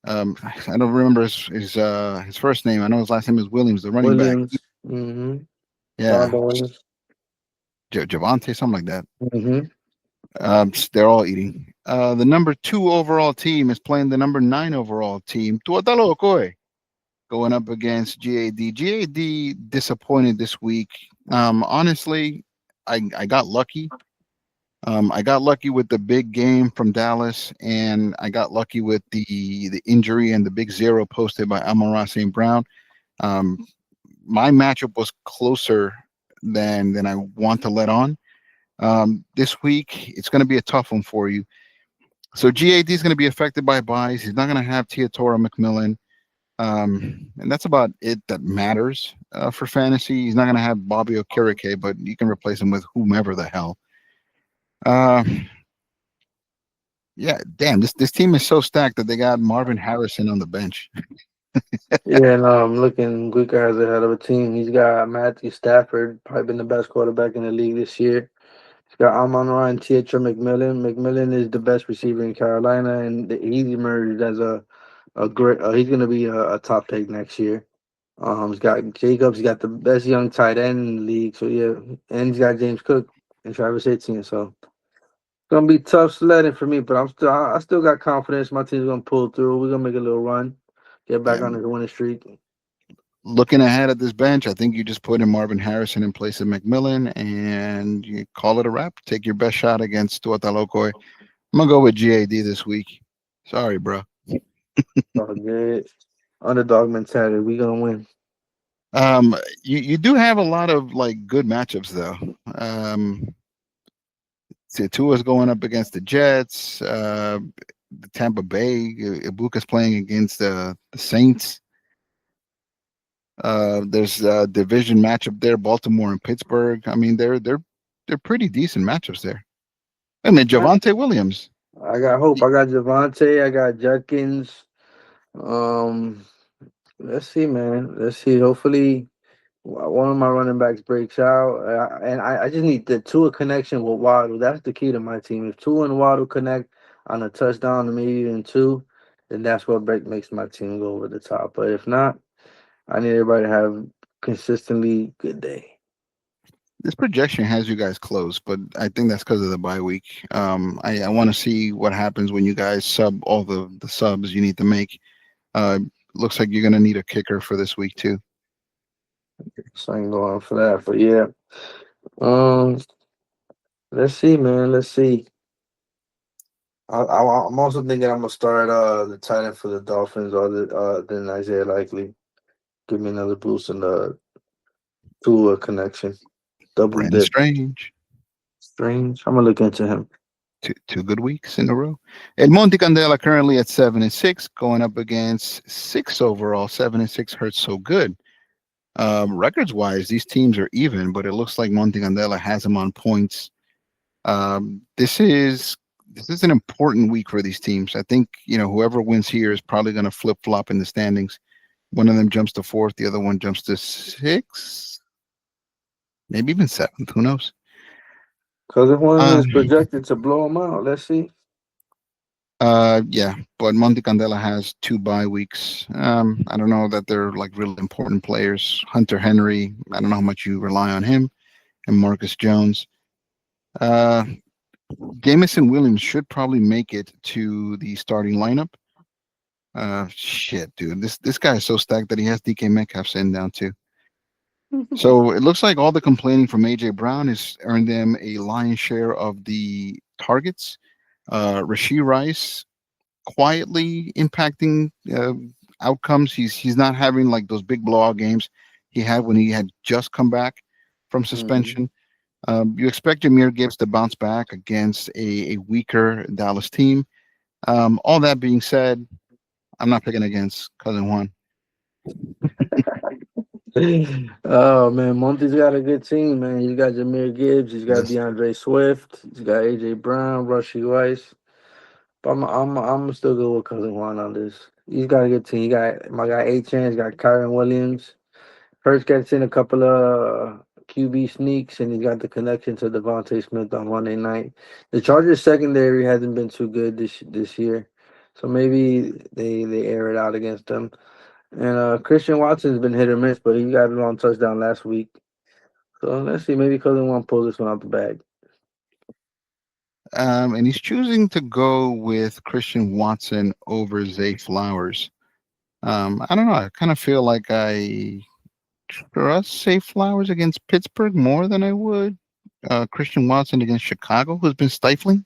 I don't remember his first name. I know his last name is Williams, the running back. Williams. Mm-hmm. Yeah, Jonathan Williams. Javante, something like that. Mm-hmm. They're all eating. The number two overall team is playing the number nine overall team. Tua Ta Loco, going up against GAD. GAD disappointed this week. Honestly, I got lucky. I got lucky with the big game from Dallas, and I got lucky with the injury and the big zero posted by Amon St. Brown. Um, my matchup was closer than I want to let on. This week, it's going to be a tough one for you. So GAD is going to be affected by buys. He's not going to have Teodoro McMillan. And that's about it that matters for fantasy. He's not going to have Bobby Okereke, but you can replace him with whomever the hell. Uh, yeah, damn, this team is so stacked that they got Marvin Harrison on the bench. Yeah, and Guica has a hell of a team. He's got Matthew Stafford, probably been the best quarterback in the league this year. He's got Amon-Ra and Teacher McMillan. McMillan is the best receiver in Carolina, and he's emerged as a great. He's going to be a top pick next year. He's got Jacobs. He's got the best young tight end in the league. So yeah, and he's got James Cook and Travis Etienne. So it's gonna be tough sledding for me, but I still got confidence. My team's gonna pull through. We're gonna make a little run, get back Yeah, on the winning streak. looking ahead at this bench, I think you just put in Marvin Harrison in place of McMillan, and you call it a wrap. Take your best shot against Tua Ta Loco. I'm gonna go with GAD this week. Sorry, bro. So good. Underdog mentality. We gonna win. You do have a lot of like good matchups though. Tua's going up against the Jets. The Tampa Bay. Ibuka's playing against the Saints. There's a division matchup there, Baltimore and Pittsburgh. I mean, they're pretty decent matchups there. I mean, Javante Williams. I got hope. I got Javante. I got Judkins. Um, let's see, man. Let's see. Hopefully, one of my running backs breaks out, and I just need the Tua connection with Waddle. That's the key to my team. If Tua and Waddle connect on a touchdown, and maybe even two, then that's what makes my team go over the top. But if not, I need everybody to have consistently good day. This projection has you guys close, but I think that's because of the bye week. I want to see what happens when you guys sub all the subs you need to make. Looks like you're gonna need a kicker for this week too. So I ain't going for that. But yeah, um, let's see, man. Let's see. I'm also thinking I'm gonna start the tight end for the Dolphins other than Isaiah Likely. Give me another boost in the Tua connection. Double Brandon dip. Strange. Strange. I'm gonna look into him. Two good weeks in a row. And Monte Candela currently at 7-6, going up against 6 overall. 7-6 hurts so good. Records wise, these teams are even, but it looks like Monte Candela has him on points. This is this is an important week for these teams. I think whoever wins here is probably going to flip flop in the standings. One of them jumps to fourth, the other one jumps to sixth, maybe even seventh. Who knows? Cousin Juan Uh, is projected to blow him out. Let's see. yeah, but Monte Candela has 2 bye weeks. I don't know that they're like really important players. Hunter Henry, I don't know how much you rely on him, and Marcus Jones. Uh, Jamison Williams should probably make it to the starting lineup. Shit, dude, this guy is so stacked that he has DK Metcalf sitting down too. So it looks like all the complaining from AJ Brown has earned them a lion's share of the targets. Rasheed Rice quietly impacting outcomes. He's not having like those big blowout games he had when he had just come back from Mhm. suspension. You expect Jameer Gibbs to bounce back against a weaker Dallas team. All that being said, I'm not picking against Cousin Juan. Oh man, Monty's got a good team, man. He's got Jameer Gibbs, he's got Yes. DeAndre Swift, he's got AJ Brown, Rushy Rice. But I'm still go with Cousin Juan on this. He's got a good team. He got my guy A-Chan, he's got Kyron Williams. First gets in a couple of QB sneaks, and he's got the connection to Devontae Smith on Monday night. The Chargers secondary hasn't been too good this year, so maybe they air it out against them. And Christian Watson's been hit or miss, but he got a long touchdown last week. So let's see, maybe Cousin Juan pull this one out the bag. And he's choosing to go with Christian Watson over Zay Flowers. I don't know. I kind of feel like I trust Zay Flowers against Pittsburgh more than I would Christian Watson against Chicago, who's been stifling.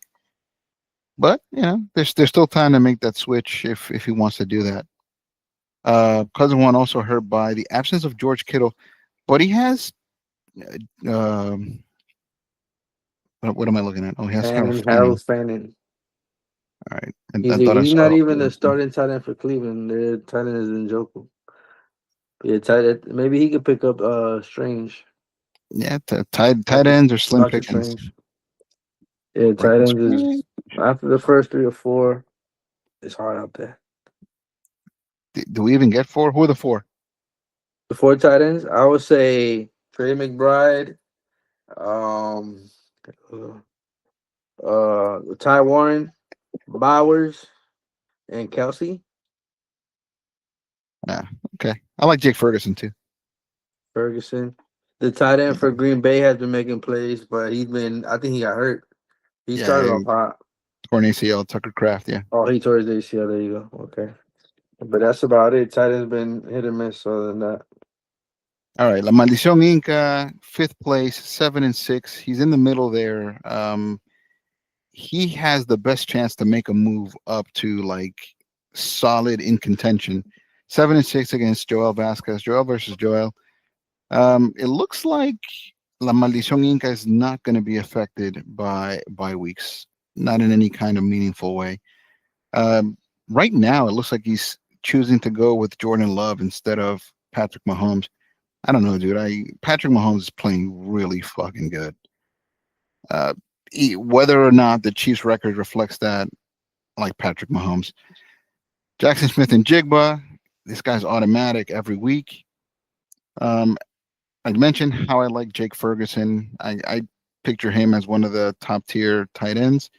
But there's still time to make that switch if he wants to do that. Cousin Juan also hurt by the absence of George Kittle, but he has. Um, what am I looking at? Oh, he has Harold And Fanning. Harold Fanning. All right, I thought I He's not saw even the Wilson. starting tight end for Cleveland. Their tight end is Njoku. Yeah, tight end. Maybe he could pick up Strange. Yeah, tight Doctor ends are slim Doctor pickings. Strange. Yeah, tight Breaking ends screen. is after the first three or four, it's hard out there. Do we even get four? Who are the four? The four tight ends, I would say Trey McBride, um, Ty Warren, Bowers, and Kelsey Yeah, okay. I like Jake Ferguson too. Ferguson. The tight end for Yeah, Green Bay has been making plays, but I think he got hurt. He started yeah. off hot. Torn ACL, Tucker Craft. Yeah. Oh, he tore his ACL. There you go. Okay. But that's about it. Tight end's been hit or miss other than that. All right. La Maldición Inca, fifth place, 7-6. He's in the middle there. He has the best chance to make a move up to like solid in contention. 7-6 against Joel Vasquez. Joel versus Joel. It looks like La Maldición Inca is not going to be affected by weeks, not in any kind of meaningful way. Um, right now, it looks like he's choosing to go with Jordan Love instead of Patrick Mahomes. I don't know, dude. Patrick Mahomes is playing really fucking good. Uh, whether or not the Chiefs' record reflects that, I like Patrick Mahomes. Jackson Smith-Njigba, this guy's automatic every week. Um, I mentioned how I like Jake Ferguson. I picture him as one of the top tier tight ends.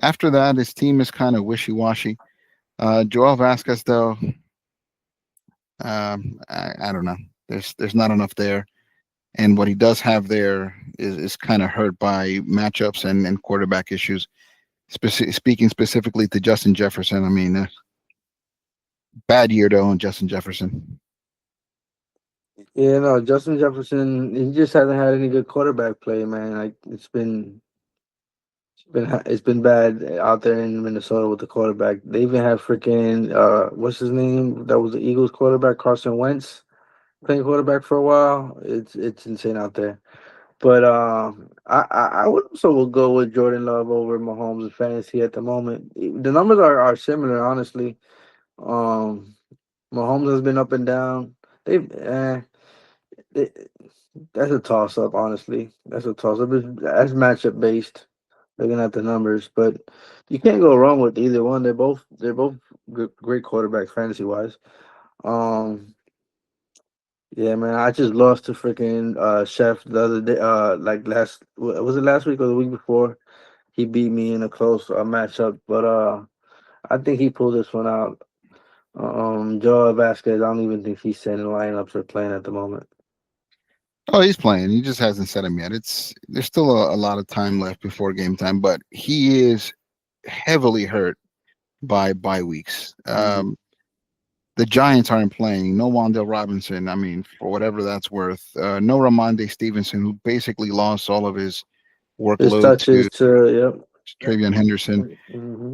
After that, his team is kind of wishy washy. Joel Vasquez, though, I don't know. There's not enough there, and what he does have there is kind of hurt by matchups and quarterback issues. Speaking specifically to Justin Jefferson, I mean, bad year though on Justin Jefferson. Yeah, no, Justin Jefferson, he just hasn't had any good quarterback play, man. Like it's been bad out there in Minnesota with the quarterback. They even have freaking what's his name? That was the Eagles quarterback, Carson Wentz, playing quarterback for a while. It's insane out there. But I would also will go with Jordan Love over Mahomes in fantasy at the moment. The numbers are similar, honestly. Um, Mahomes has been up and down. They that's a toss up, honestly. That's a toss up. That's matchup based. looking at the numbers, but you can't go wrong with either one. They're both great quarterbacks fantasy wise. Um, yeah, man, I just lost to freaking Chef the other day. Like was it last week or the week before? He beat me in a close matchup, but I think he pulled this one out. Joe Vasquez, I don't even think he's sending lineups or playing at the moment. Oh, he's playing. He just hasn't set him yet. There's still a lot of time left before game time, but he is heavily hurt by bye weeks. Hmm. The Giants aren't playing. No Wandale Robinson. I mean, for whatever that's worth. No Ramondre Stevenson, who basically lost all of his His workload touches to to Travion Henderson. yep. Hmm.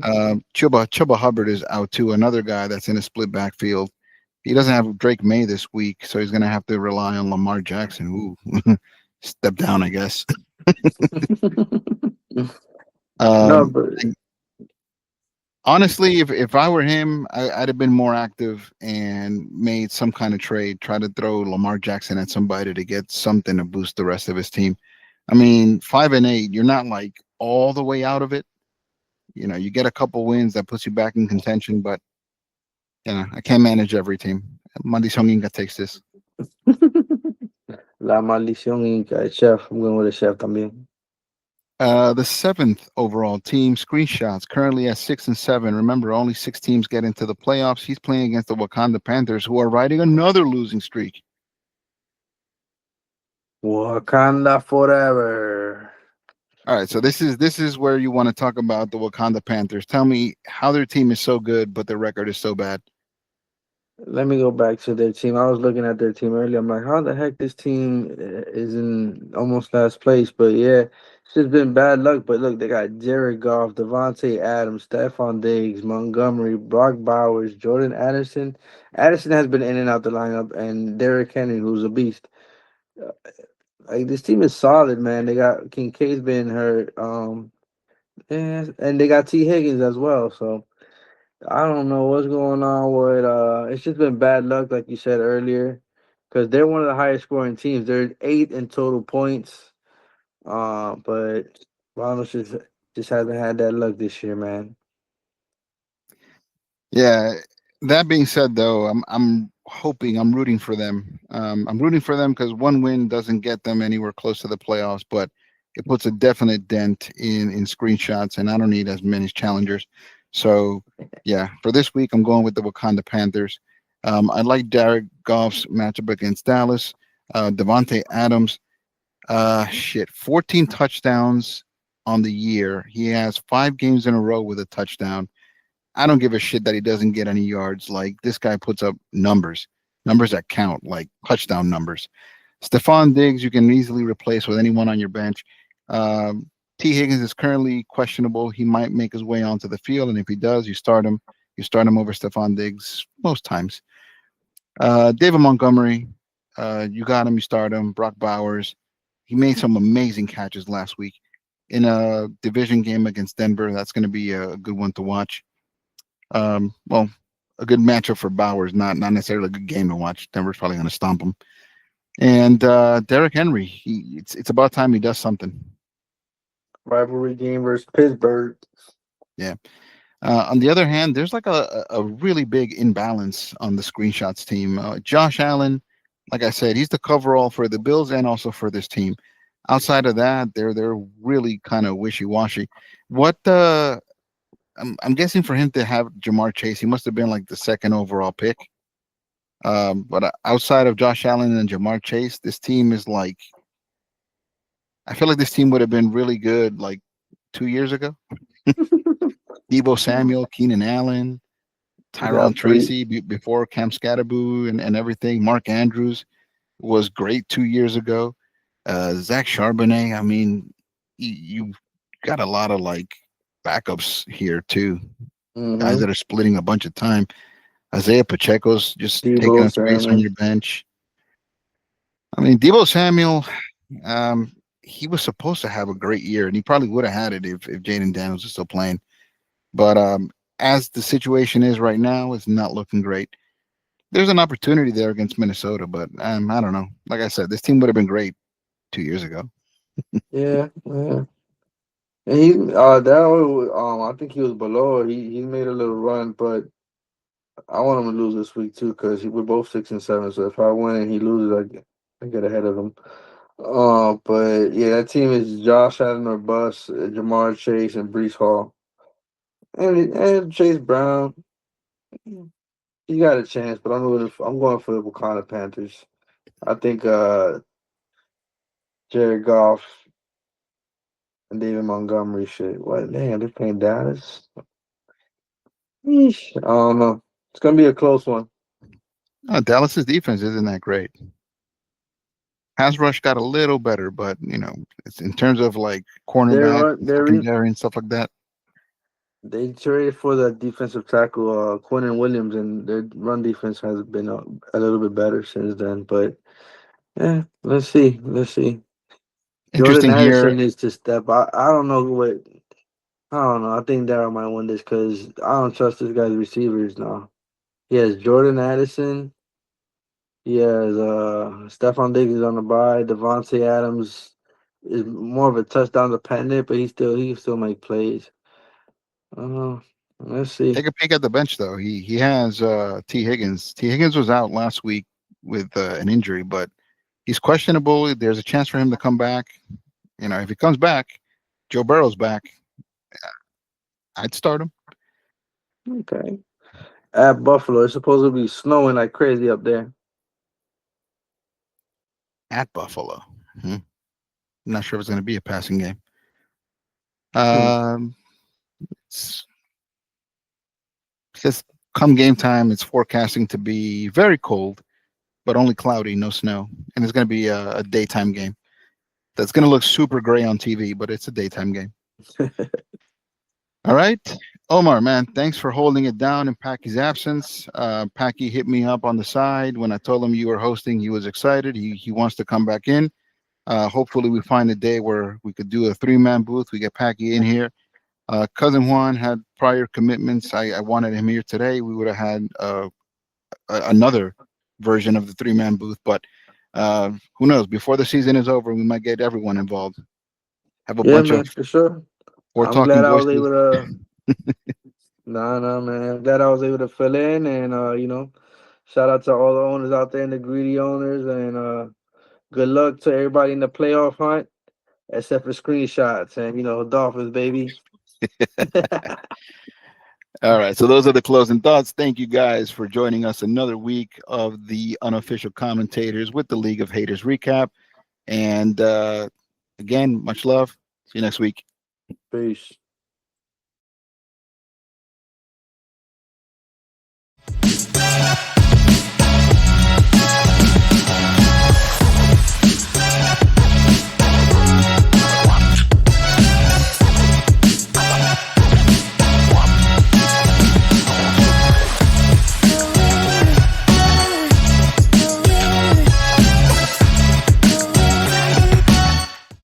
Chuba Hubbard is out too. Another guy that's in a split backfield. He doesn't have Drake May this week, so he's going to have to rely on Lamar Jackson. Ooh, step down, I guess. No, Um, but Honestly, if I were him, I'd have been more active and made some kind of trade, try to throw Lamar Jackson at somebody to get something to boost the rest of his team. I mean, 5-8, you're not like all the way out of it. You get a couple wins that puts you back in contention, but I can't manage every team. Maldición Inca takes this. La Maldición Inca, Chef. I'm going with a Chef también. The seventh overall team, screenshots, currently at 6-7. Remember, only 6 teams get into the playoffs. He's playing against the Wakanda Panthers, who are riding another losing streak. Wakanda forever. All right, so this is where you want to talk about the Wakanda Panthers. Tell me how their team is so good, but their record is so bad. Let me go back to their team. I was looking at their team earlier. I'm like, how the heck this team is in almost last place? But yeah, it's just been bad luck. But look, they got Jared Goff, Devontae Adams, Stephon Diggs, Montgomery, Brock Bowers, Jordan Addison. Addison has been in and out the lineup, and Derrick Henry, who's a beast. Uh, Like this team is solid, man. They got Kincaid's been hurt, and they got T Higgins as well. So. I don't know what's going on with it's just been bad luck, like you said earlier, because they're one of the highest scoring teams. They're eighth in total points. But Ronald just hasn't had that luck this year, man. Yeah. That being said, though, I'm hoping I'm rooting for them. I'm rooting for them because one win doesn't get them anywhere close to the playoffs, but it puts a definite dent in screenshots, and I don't need as many challengers. So yeah, for this week, I'm going with the Wakanda Panthers. I like Jared Goff's matchup against Dallas. Devontae Adams, 14 touchdowns on the year. He has 5 games in a row with a touchdown. I don't give a shit that he doesn't get any yards. Like this guy puts up numbers that count, like touchdown numbers. Stephon Diggs, you can easily replace with anyone on your bench. Um, T. Higgins is currently questionable. He might make his way onto the field, and if he does, you start him. You start him over Stephon Diggs most times. David Montgomery, you got him. You start him. Brock Bowers, he made some amazing catches last week in a division game against Denver. That's going to be a good one to watch. Well, a good matchup for Bowers, not necessarily a good game to watch. Denver's probably going to stomp him. And Derrick Henry, it's about time he does something. Rivalry game versus Pittsburgh. Yeah. On the other hand, there's like a really big imbalance on the screenshots team. Josh Allen, like I said, he's the coverall for the Bills and also for this team. Outside of that, they're really kind of wishy washy. What I'm guessing for him to have Jamar Chase, he must have been like the second overall pick. But outside of Josh Allen and Jamar Chase, this team is like, I feel like this team would have been really good like 2 years ago. Debo Samuel, Keenan Allen, You Tyron got Bree. Tracy before Cam Scatterboo and everything. Mark Andrews was great 2 years ago. Zach Charbonnet, I mean, you got a lot of like backups here too. Guys Mm-hmm. that are splitting a bunch of time. Isaiah Pacheco's just taking Debo up space on Samuel. your bench. I mean, Debo Samuel, um, he was supposed to have a great year, and he probably would have had it if Jaden Daniels was still playing. But as the situation is right now, it's not looking great. There's an opportunity there against Minnesota, but I don't know. Like I said, this team would have been great 2 years ago. Yeah, yeah. And I think he was below. He made a little run, but I want him to lose this week too because we're both 6-7. So if I win and he loses, I get ahead of him. But yeah, that team is Josh Allen or bust, Jamar Chase and Brees Hall, and Chase Brown. He got a chance, but I'm going for the Wakanda Panthers. I think Jared Goff and David Montgomery shit. What damn, they're playing Dallas. Yeesh, I don't know. It's gonna be a close one. Dallas's defense isn't that great. Pass rush got a little better, but it's in terms of like They're cornerback, run, they're re- secondary, and stuff like that. they traded for the defensive tackle Quentin Williams, and their run defense has been a little bit better since then. But yeah, let's see. Jordan Interesting here. Addison needs to step. I don't know what. I don't know. I think Darryl might win this because I don't trust this guy's receivers now. He has Jordan Addison. He has Stephon Diggs is on the bye. Devontae Adams is more of a touchdown dependent, but he still make plays. Uh, let's see. Take a peek at the bench though. He has T Higgins. T Higgins was out last week with an injury, but he's questionable. There's a chance for him to come back. If he comes back, Joe Burrow's back. I'd start him Okay. At Buffalo, it's supposed to be snowing like crazy up there. at Buffalo. I'm not sure if it's going to be a passing game. Hmm. It's just come game time, it's forecasting to be very cold, but only cloudy, no snow, and it's going to be a daytime game. That's going to look super gray on TV, but it's a daytime game. All right. Omar, man, thanks for holding it down in Packy's absence. Packy hit me up on the side when I told him you were hosting. He was excited. He wants to come back in. Hopefully, we find a day where we could do a three-man booth. We get Packy in here. Cousin Juan had prior commitments. I wanted him here today. We would have had another version of the three-man booth, but who knows? Before the season is over, we might get everyone involved. Have a Yeah, bunch of man, for sure. four I'm talking glad I was voices. able to. Nah, man. I'm glad I was able to fill in, and shout out to all the owners out there and the greedy owners, and good luck to everybody in the playoff hunt, except for screenshots and Dolphins, baby. All right. So those are the closing thoughts. Thank you guys for joining us another week of the Unofficial Commentators with the League of Haters recap. And again, much love. See you next week. Peace.